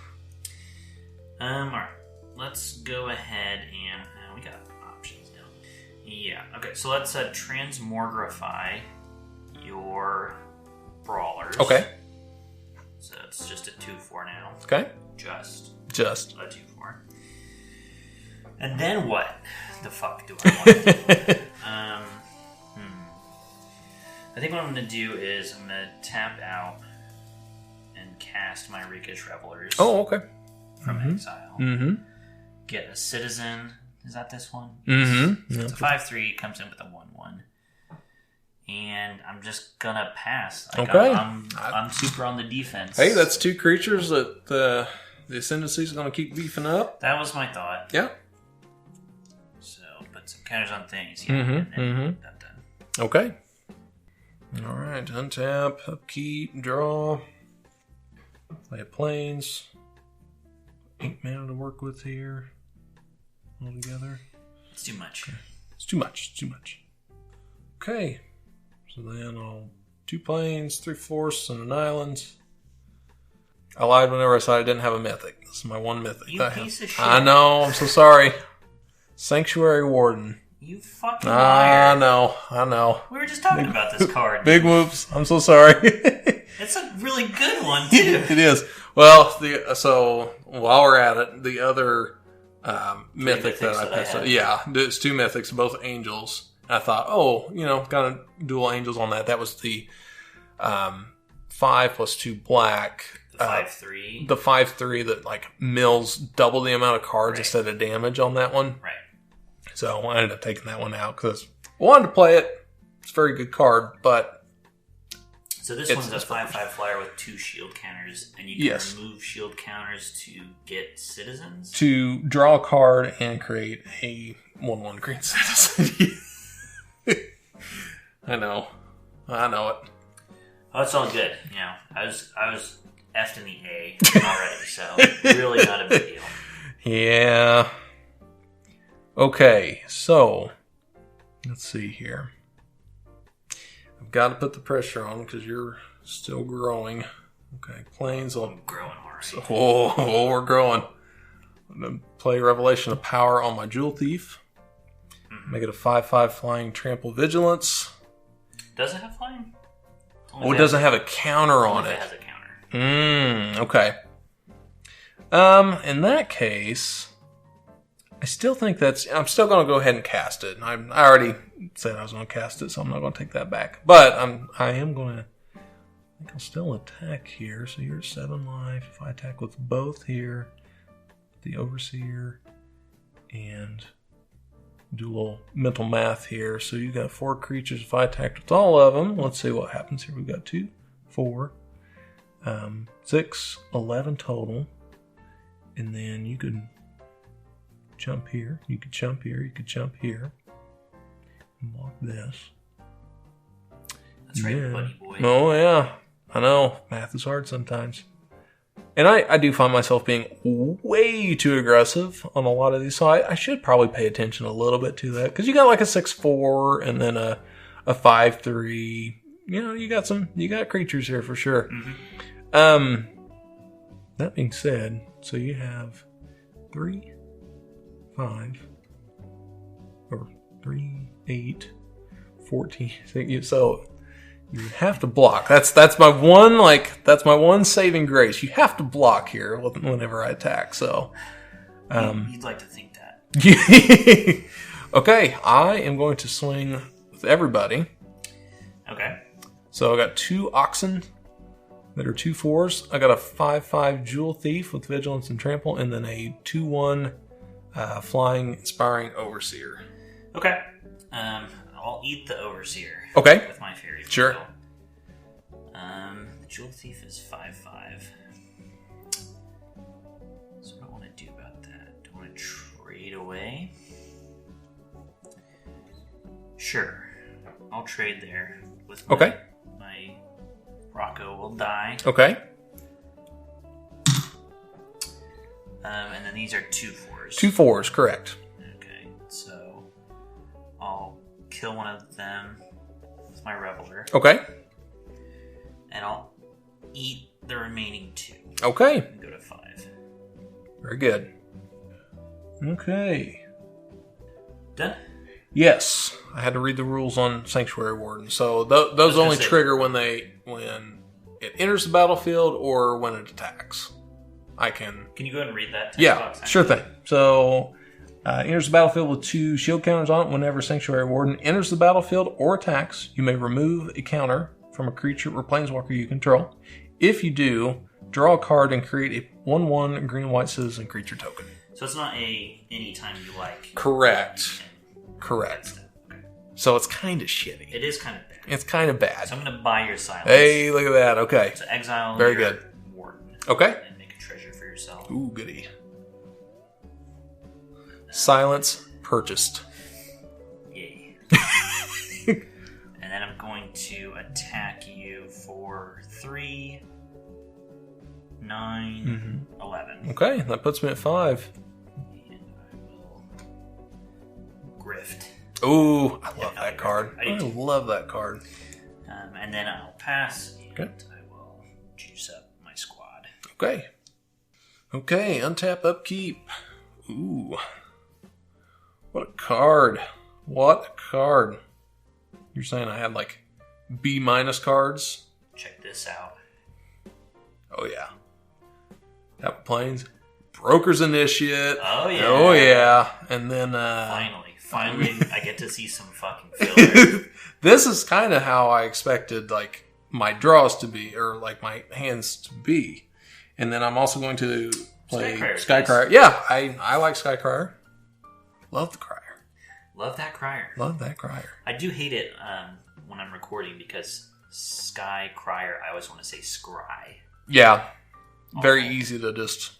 Alright. Let's go ahead and... we got options now. Yeah, okay. So let's transmogrify your brawlers. Okay. So it's just a 2/4 now. Okay. Just Just. a 2/4. And then what the fuck do I want to do? I think what I'm going to do is I'm going to tap out and cast my Rakish Revelers Okay. from exile. Mm-hmm. Get a Citizen. Is that this one? Mm-hmm. It's a 5/3, comes in with a 1/1. And I'm just going to pass. Okay. I'm super on the defense. Hey, that's 2 creatures that the Ascendancy is going to keep beefing up. That was my thought. Yeah. So, put some counters on things. Yeah, Mm-hmm. and Mm-hmm. that done. Okay. All right. Untap, upkeep, draw. Play a planes. 8 mana to work with here. All together. It's too much. It's too much. It's too much. Okay. So then I'll 2 planes, 3 forests, and an island. I lied whenever I said I didn't have a mythic. This is my one mythic. You that piece of shit. I know. I'm so sorry. Sanctuary Warden. You fucking liar. I know. We were just talking about this card. Big whoops. I'm so sorry. It's a really good one, too. It is. Well, so while we're at it, the other mythic that I passed out. Yeah, it's 2 mythics, both angels. I thought, got a dual angels on that. That was the 5 plus 2 black. The 5/3. The 5/3 that like mills double the amount of cards instead of damage on that one. Right. So I ended up taking that one out because I wanted to play it. It's a very good card, but... So this one's a 5/5 flyer with 2 shield counters, and you can remove shield counters to get citizens? To draw a card and create a 1/1 green citizen. I know it. Oh, it's all good. I was F'd in the A already, so really not a big deal. Yeah. Okay, so let's see here. I've got to put the pressure on because you're still growing. Okay, planes on. I'm growing already. Oh, we're growing. I'm going to play Revelation of Power on my Jewel Thief. Make it a 5/5 flying trample vigilance. Does it have flying? It doesn't have a counter on it. It has a counter. Okay. In that case, I still think I'm still going to go ahead and cast it. I already said I was going to cast it, so I'm not going to take that back. But I am going to, I think I'll still attack here. So you're at 7 life. If I attack with both here, the Overseer, and do a little mental math here. So you got 4 creatures. If I attacked with all of them, let's see what happens here. We've got 2, 4, 6, 11 total. And then you could jump here. You could jump here. You could jump here. And block this. That's right, buddy boy. Oh, yeah. I know. Math is hard sometimes. And I do find myself being way too aggressive on a lot of these, so I should probably pay attention a little bit to that. Because you got like a 6/4 and then a 5/3. You got creatures here for sure. Mm-hmm. That being said, so you have 3, 5, or 3, 8, 14. So you have to block. That's my one saving grace. You have to block here whenever I attack. So, you'd like to think that. Okay, I am going to swing with everybody. Okay. So I got 2 oxen that are 2/4s. I got a 5/5 Jewel Thief with Vigilance and Trample, and then a 2/1 Flying Inspiring Overseer. Okay. I'll eat the Overseer. Okay. With my fairy. Sure. The Jewel Thief is 5/5. So what do I want to do about that? Do I want to trade away? Sure. I'll trade there with my Rocco will die. Okay. And then these are 2/4s. 2/4s, correct. Okay, so I'll kill one of them with my Reveler. Okay. And I'll eat the remaining 2. Okay. And go to 5. Very good. Okay. Done? Yes. I had to read the rules on Sanctuary Warden. So those only trigger when it enters the battlefield or when it attacks. Can you go ahead and read that? Sure thing. So, enters the battlefield with 2 shield counters on it. Whenever Sanctuary Warden enters the battlefield or attacks, you may remove a counter from a creature or planeswalker you control. If you do, draw a card and create a 1/1 green and white citizen creature token. So it's not any time you like. Correct. Okay. So it's kind of shitty. It is kind of bad. It's kind of bad. So I'm going to buy your silence. Hey, look at that. Okay. So exile Very your good. Warden. Okay. And make a treasure for yourself. Ooh, goody. Silence purchased. Yay. And then I'm going to attack you for 3, 9, 11. Okay, that puts me at 5. And I will grift. Ooh, I love that card. I love that card. And then I'll pass, and Okay. I will juice up my squad. Okay. Okay, untap, upkeep. Ooh. What a card. What a card. You're saying I had like B- cards? Check this out. Oh, yeah. Tap Plains. Broker's Initiate. Oh, yeah. Oh, yeah. And then... Finally, I get to see some fucking filler. This is kind of how I expected, like, my draws to be, or, like, my hands to be. And then I'm also going to play Skycrier. Nice. Yeah, I like Skycrier. Love the Crier. Love that crier. Love that Crier. I do hate it when I'm recording because Sky Crier, I always want to say Scry. Yeah. Very easy to just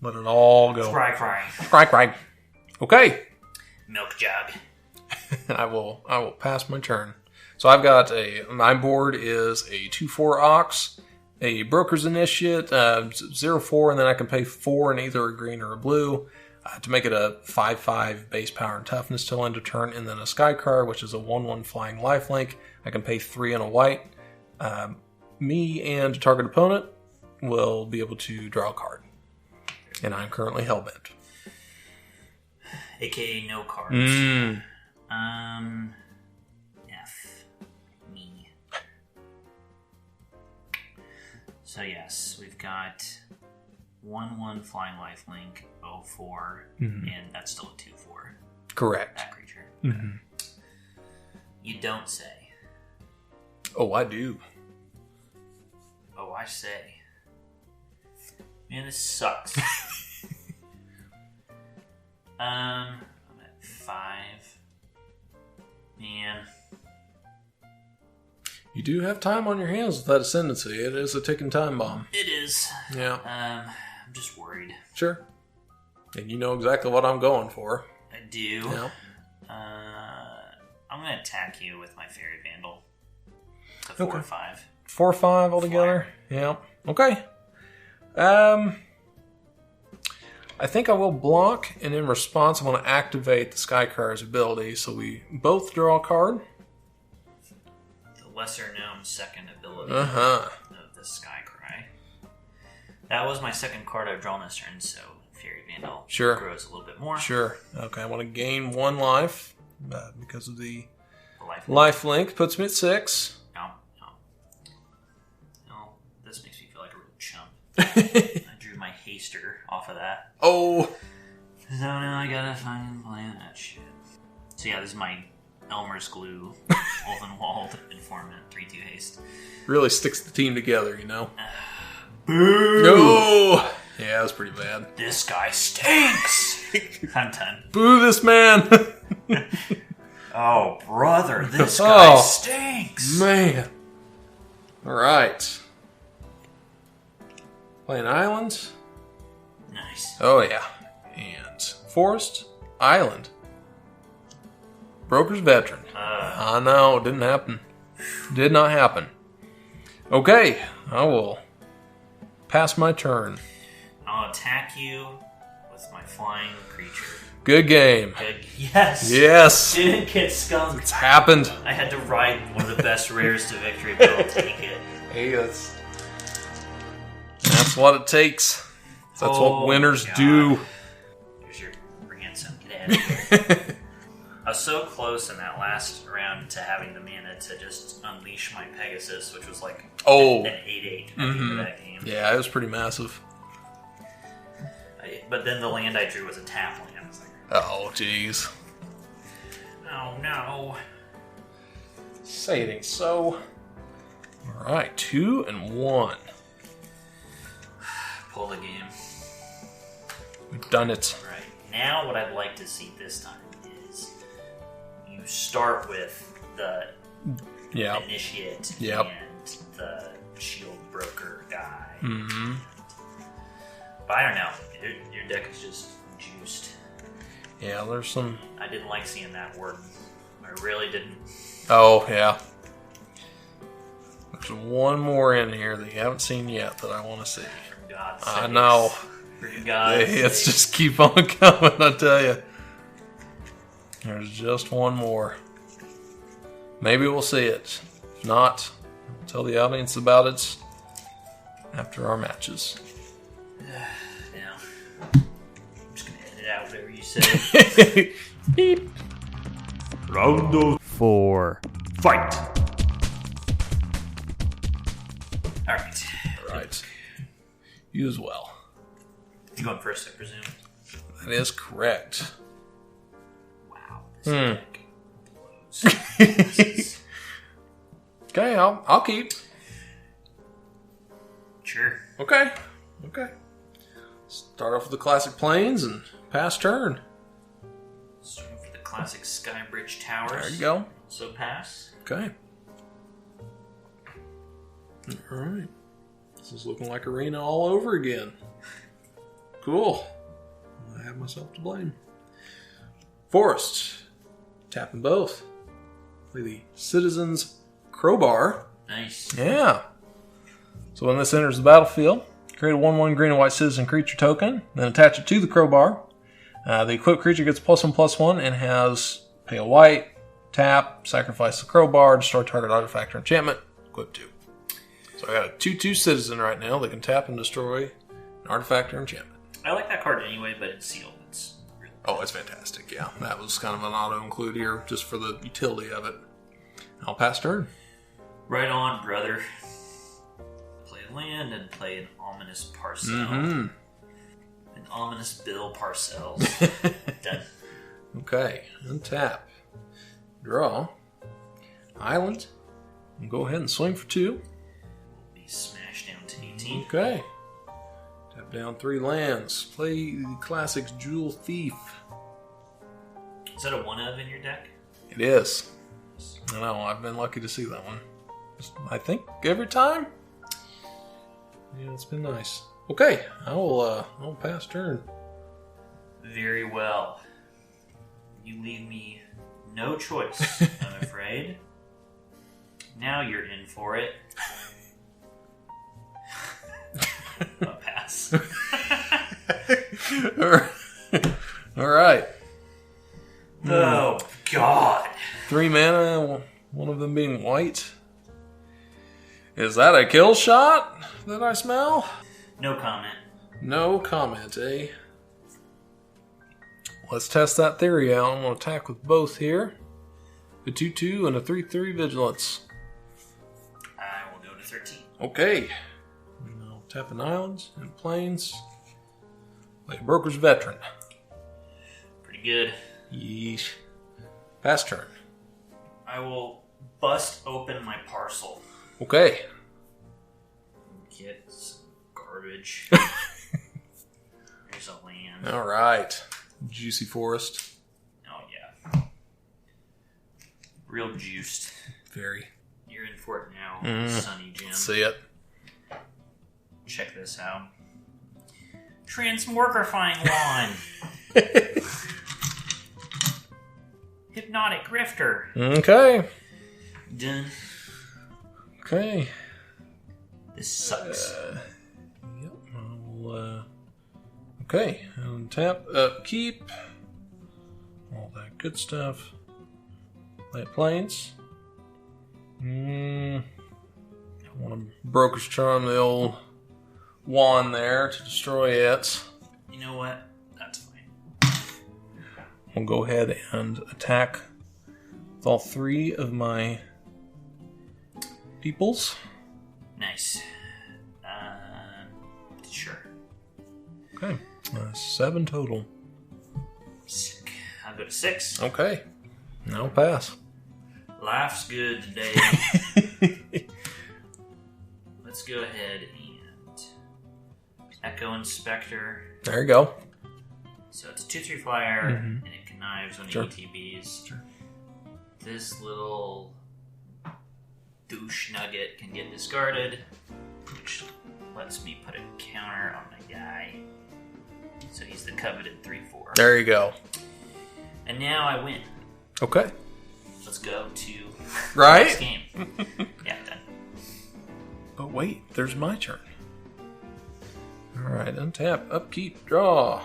let it all go. Scry. Okay. Milk jug. I will pass my turn. So I've got my board is a 2/4 Ox, a Broker's Initiate, 0/4, and then I can pay 4 in either a green or a blue to make it a 5/5 base power and toughness till end of turn, and then a Skycar, which is a 1/1 flying lifelink. I can pay 3 in a white. Me and target opponent will be able to draw a card. And I'm currently hellbent. AKA no cards. F. Me. So yes, we've got 1/1 flying lifelink, 0/4, and that's still a 2/4. Correct. That creature. Mm-hmm. You don't say. Oh, I do. Oh, I say. Man, this sucks. I'm at 5. Man. You do have time on your hands with that ascendancy. It is a ticking time bomb. It is. Yeah. I'm just worried. Sure. And you know exactly what I'm going for. I do. Yeah. I'm going to attack you with my Fairy Vandal. It's a 4/5. 4/5 altogether? Yeah. Okay. I think I will block, and in response, I want to activate the Skycar's ability, so we both draw a card. The lesser-known second ability Uh-huh. of the Skycry. That was my second card I've drawn this turn, so Fairy Vandal grows a little bit more. Sure. Okay, I want to gain 1 life because of the life link. Puts me at 6. No, this makes me feel like a real chump. I drew my haster off of that. Oh! So now I gotta fucking plan that shit. So yeah, this is my Elmer's Glue, Wolfenwald, Informant, 3/2 haste. Really sticks the team together, you know? Boo! No! Yeah, that was pretty bad. This guy stinks! I'm done. Boo this man! Oh, brother, this guy stinks! Man. Alright. Playing islands. Nice. Oh, yeah. And forest, island. Broker's veteran. I know, didn't happen. Did not happen. Okay, I will pass my turn. I'll attack you with my flying creature. Good game. Good. Yes. Yes. Didn't get skunked. It's happened. I had to ride one of the best rares to victory, but I'll take it. Hey, that's what it takes. That's what winners do. Here's your ransom. Get out of here. I was so close in that last round to having the mana to just unleash my Pegasus, which was like an 8/8 at the end of that game. Yeah, it was pretty massive. But then the land I drew was a tap land. I was like, oh, jeez. oh no. Say it ain't so. Alright, 2 and 1. Pull the game. We've done it. Right. Now what I'd like to see this time is you start with the initiate and the shield broker guy. Mm-hmm. But I don't know. Your deck is just juiced. Yeah, there's some... I didn't like seeing that warden. I really didn't. Oh, yeah. There's one more in here that you haven't seen yet that I want to see. For God's I sakes. know. For God's It's just keep on coming, I tell you. There's just one more. Maybe we'll see it. If not, I'll tell the audience about it after our matches. Yeah. I'm just going to edit out whatever you say. Beep. Round 4. Fight! Alright. You as well. You going first, I presume? That is correct. Wow. This deck blows. Okay, I'll keep. Sure. Okay. Start off with the classic planes and pass turn. Starting for the classic Skybridge Towers. There you go. So pass. Okay. Alright. This is looking like Arena all over again. Cool. I have myself to blame. Forest. Tapping both. Play the Citizen's Crowbar. Nice. Yeah. So when this enters the battlefield, create a 1/1 green and white citizen creature token, then attach it to the crowbar. The equipped creature gets +1/+1 and has pay a white, tap, sacrifice the crowbar, destroy target artifact or enchantment, equip 2. So I got a 2/2 citizen right now that can tap and destroy an artifact or enchantment. I like that card anyway, but it's sealed. It's really Oh, it's fantastic, yeah. That was kind of an auto-include here just for the utility of it. I'll pass turn. right on, brother. Play a land and play an ominous parcel. Mm-hmm. An ominous Bill Parcells. Done. Okay, untap. Draw. Island. And go ahead and swing for 2. Will be smashed down to 18. Okay. Tap down 3 lands. Play the classics Jewel Thief. Is that a 1-of in your deck? It is. I know, I've been lucky to see that one. I think every time. Yeah, it's been nice. Okay, I'll pass turn. Very well. You leave me no choice, I'm afraid. Now you're in for it. I'll pass. All right. Oh, God. 3 mana, one of them being white. Is that a kill shot that I smell? No comment. No comment, eh? Let's test that theory out. I'm going to attack with both here. A 2/2 and a 3/3 vigilance. I will go to 13. Okay. And I'll tap an islands and plains. Play a broker's veteran. Pretty good. Yeesh. Pass turn. I will bust open my parcel. Okay. Get some garbage. There's a land. All right. Juicy forest. Oh, yeah. Real juiced. Very. You're in for it now, Sonny Jim. See it. Check this out. Transmorgrifying Wand. Hypnotic Grifter. Okay. Done. Okay. This sucks. Yep. Okay. And tap, keep. All that good stuff. Play planes. I want to Broker's Charm the old wand there to destroy it. You know what? That's fine. We'll go ahead and attack with all 3 of my peoples. Nice. Sure. Okay. 7 total. Sick. I'll go to 6. Okay. Now pass. Life's good today. Let's go ahead and Echo Inspector. There you go. So it's a 2/3 flyer, and it connives on ETBs. Sure. This little douche nugget can get discarded, which lets me put a counter on my guy. So he's the coveted 3/4. There you go. And now I win. Okay. Let's go to Right? next game. Yeah, done. But wait, there's my turn. Alright, untap, upkeep, draw.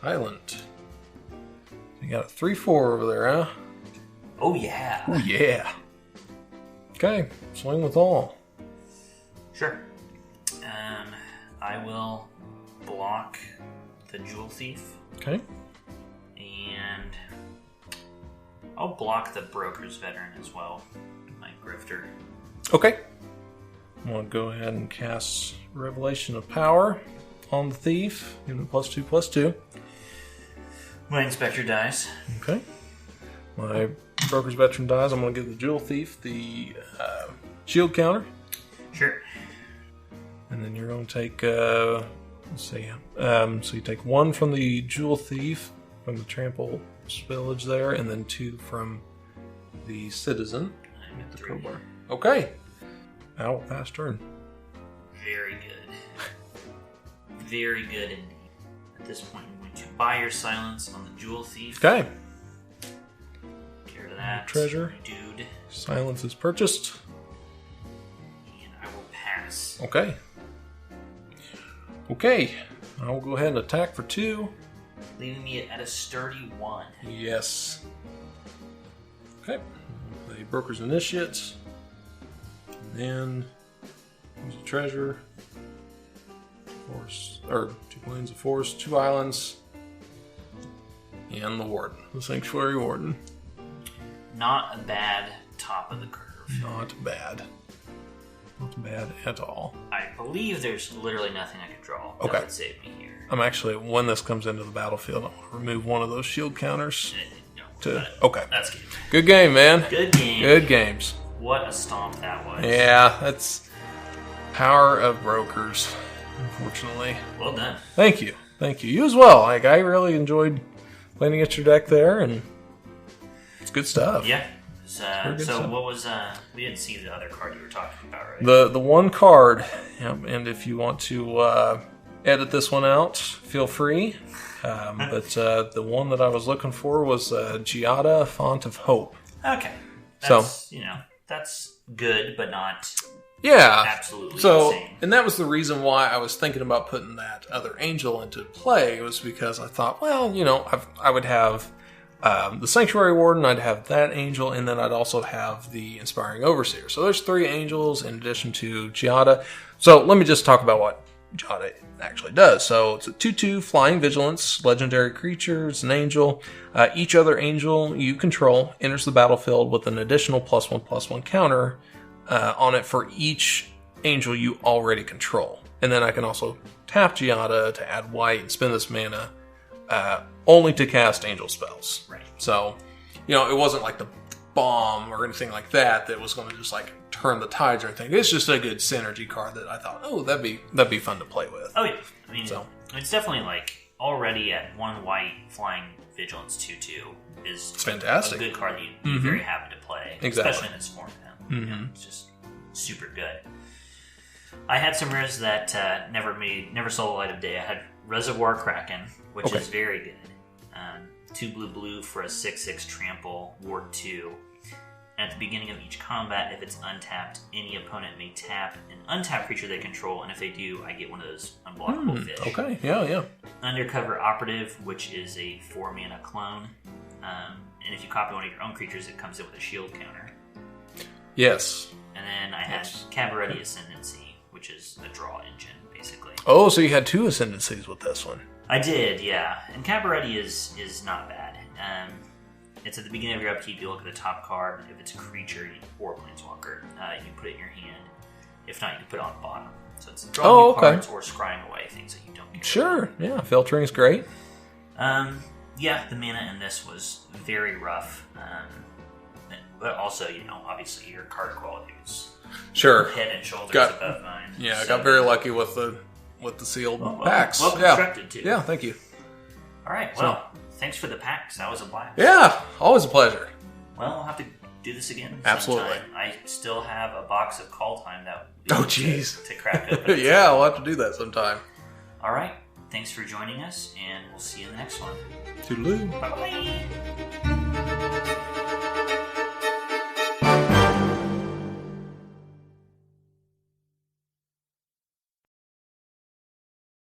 Island. You got a 3/4 over there, huh? Oh, yeah. Oh, yeah. Okay, swing with all. Sure. I will block the Jewel Thief, Okay. and I'll block the Broker's Veteran as well, my Grifter. Okay. I'm going to go ahead and cast Revelation of Power on the Thief. Give it +2/+2. My Inspector dies. Okay. My Broker's Veteran dies. I'm going to give the Jewel Thief the shield counter. Sure. And then you're going to take, let's see, so you take 1 from the Jewel Thief, from the Trample Spillage there, and then 2 from the Citizen. I'm at The 3. crowbar. Okay. Now, fast turn. Very good. Very good indeed. At this point, I'm going to buy your silence on the Jewel Thief. Okay. Get rid of that. Treasure. Dude. Silence is purchased. And I will pass. Okay. Okay. I will go ahead and attack for 2. Leaving me at a sturdy 1. Yes. Okay. The Broker's Initiate. And then use a treasure. Force, or 2 planes of force, 2 islands, and the Warden, the Sanctuary Warden. Not a bad top of the curve. Not bad. Not bad at all. I believe there's literally nothing I could draw that Okay. would save me here. I'm actually, when this comes into the battlefield, I'm going to remove one of those shield counters. No, Okay. that's good. Good game, man. Good game. Good games. What a stomp that was. Yeah, that's power of brokers, unfortunately. Well done. Thank you. Thank you. You as well. Like, I really enjoyed playing against your deck there, and it's good stuff. Yeah. good So stuff. what was we didn't see the other card you were talking about, right? The one card, yep, and if you want to edit this one out, feel free. But the one that I was looking for was Giada, Font of Hope. Okay. So- That's, that's good, but not Yeah. absolutely So, insane. and that was the reason why I was thinking about putting that other angel into play, was because I thought, well, I would have the Sanctuary Warden, I'd have that angel, and then I'd also have the Inspiring Overseer. So there's 3 angels in addition to Giada. So let me just talk about what Giada actually does. So it's a 2/2 Flying Vigilance, legendary creature, it's an angel. Each other angel you control enters the battlefield with an additional +1/+1 counter on it for each angel you already control. And then I can also tap Giada to add white and spend this mana only to cast angel spells. Right. So, it wasn't like the bomb or anything like that was going to just like turn the tides or anything. It's just a good synergy card that I thought, that'd be fun to play with. Oh yeah. I mean, So. it's definitely like already at 1 white Flying Vigilance 2/2 is It's fantastic. a good card that you'd be very happy to play, Exactly. especially in its format. It's just super good. I had some rares that never saw the light of day. I had Reservoir Kraken, which Okay. is very good. 2 blue for a 6/6 trample, Ward 2. At the beginning of each combat, if it's untapped, any opponent may tap an untapped creature they control, and if they do, I get one of those unblockable fish. Okay, yeah. Undercover Operative, which is a 4-mana clone. And if you copy one of your own creatures, it comes in with a shield counter. Yes. And then I had Yes. Cabaretti Ascendancy, which is a draw engine, basically. Oh, so you had 2 ascendancies with this one. I did, yeah. And Cabaretti is not bad. It's at the beginning of your upkeep, you look at the top card. If it's a creature or a planeswalker, you put it in your hand. If not, you can put it on the bottom. So it's drawing new cards or scrying away things that you don't care Sure, yeah. Filtering's great. Yeah, the mana in this was very rough. But also, obviously your card quality was Sure. head and shoulders Got- above mine. Yeah, I So got very lucky with the sealed packs. Well constructed, too. Yeah, thank you. All right, well, thanks for the packs. That was a blast. Yeah, always a pleasure. Well, we'll have to do this again. Absolutely. Sometime. I still have a box of Call Time that Oh, jeez. to crack open. Yeah, we'll have to do that sometime. All right. Thanks for joining us, and we'll see you in the next one. Toodaloo. Bye-bye.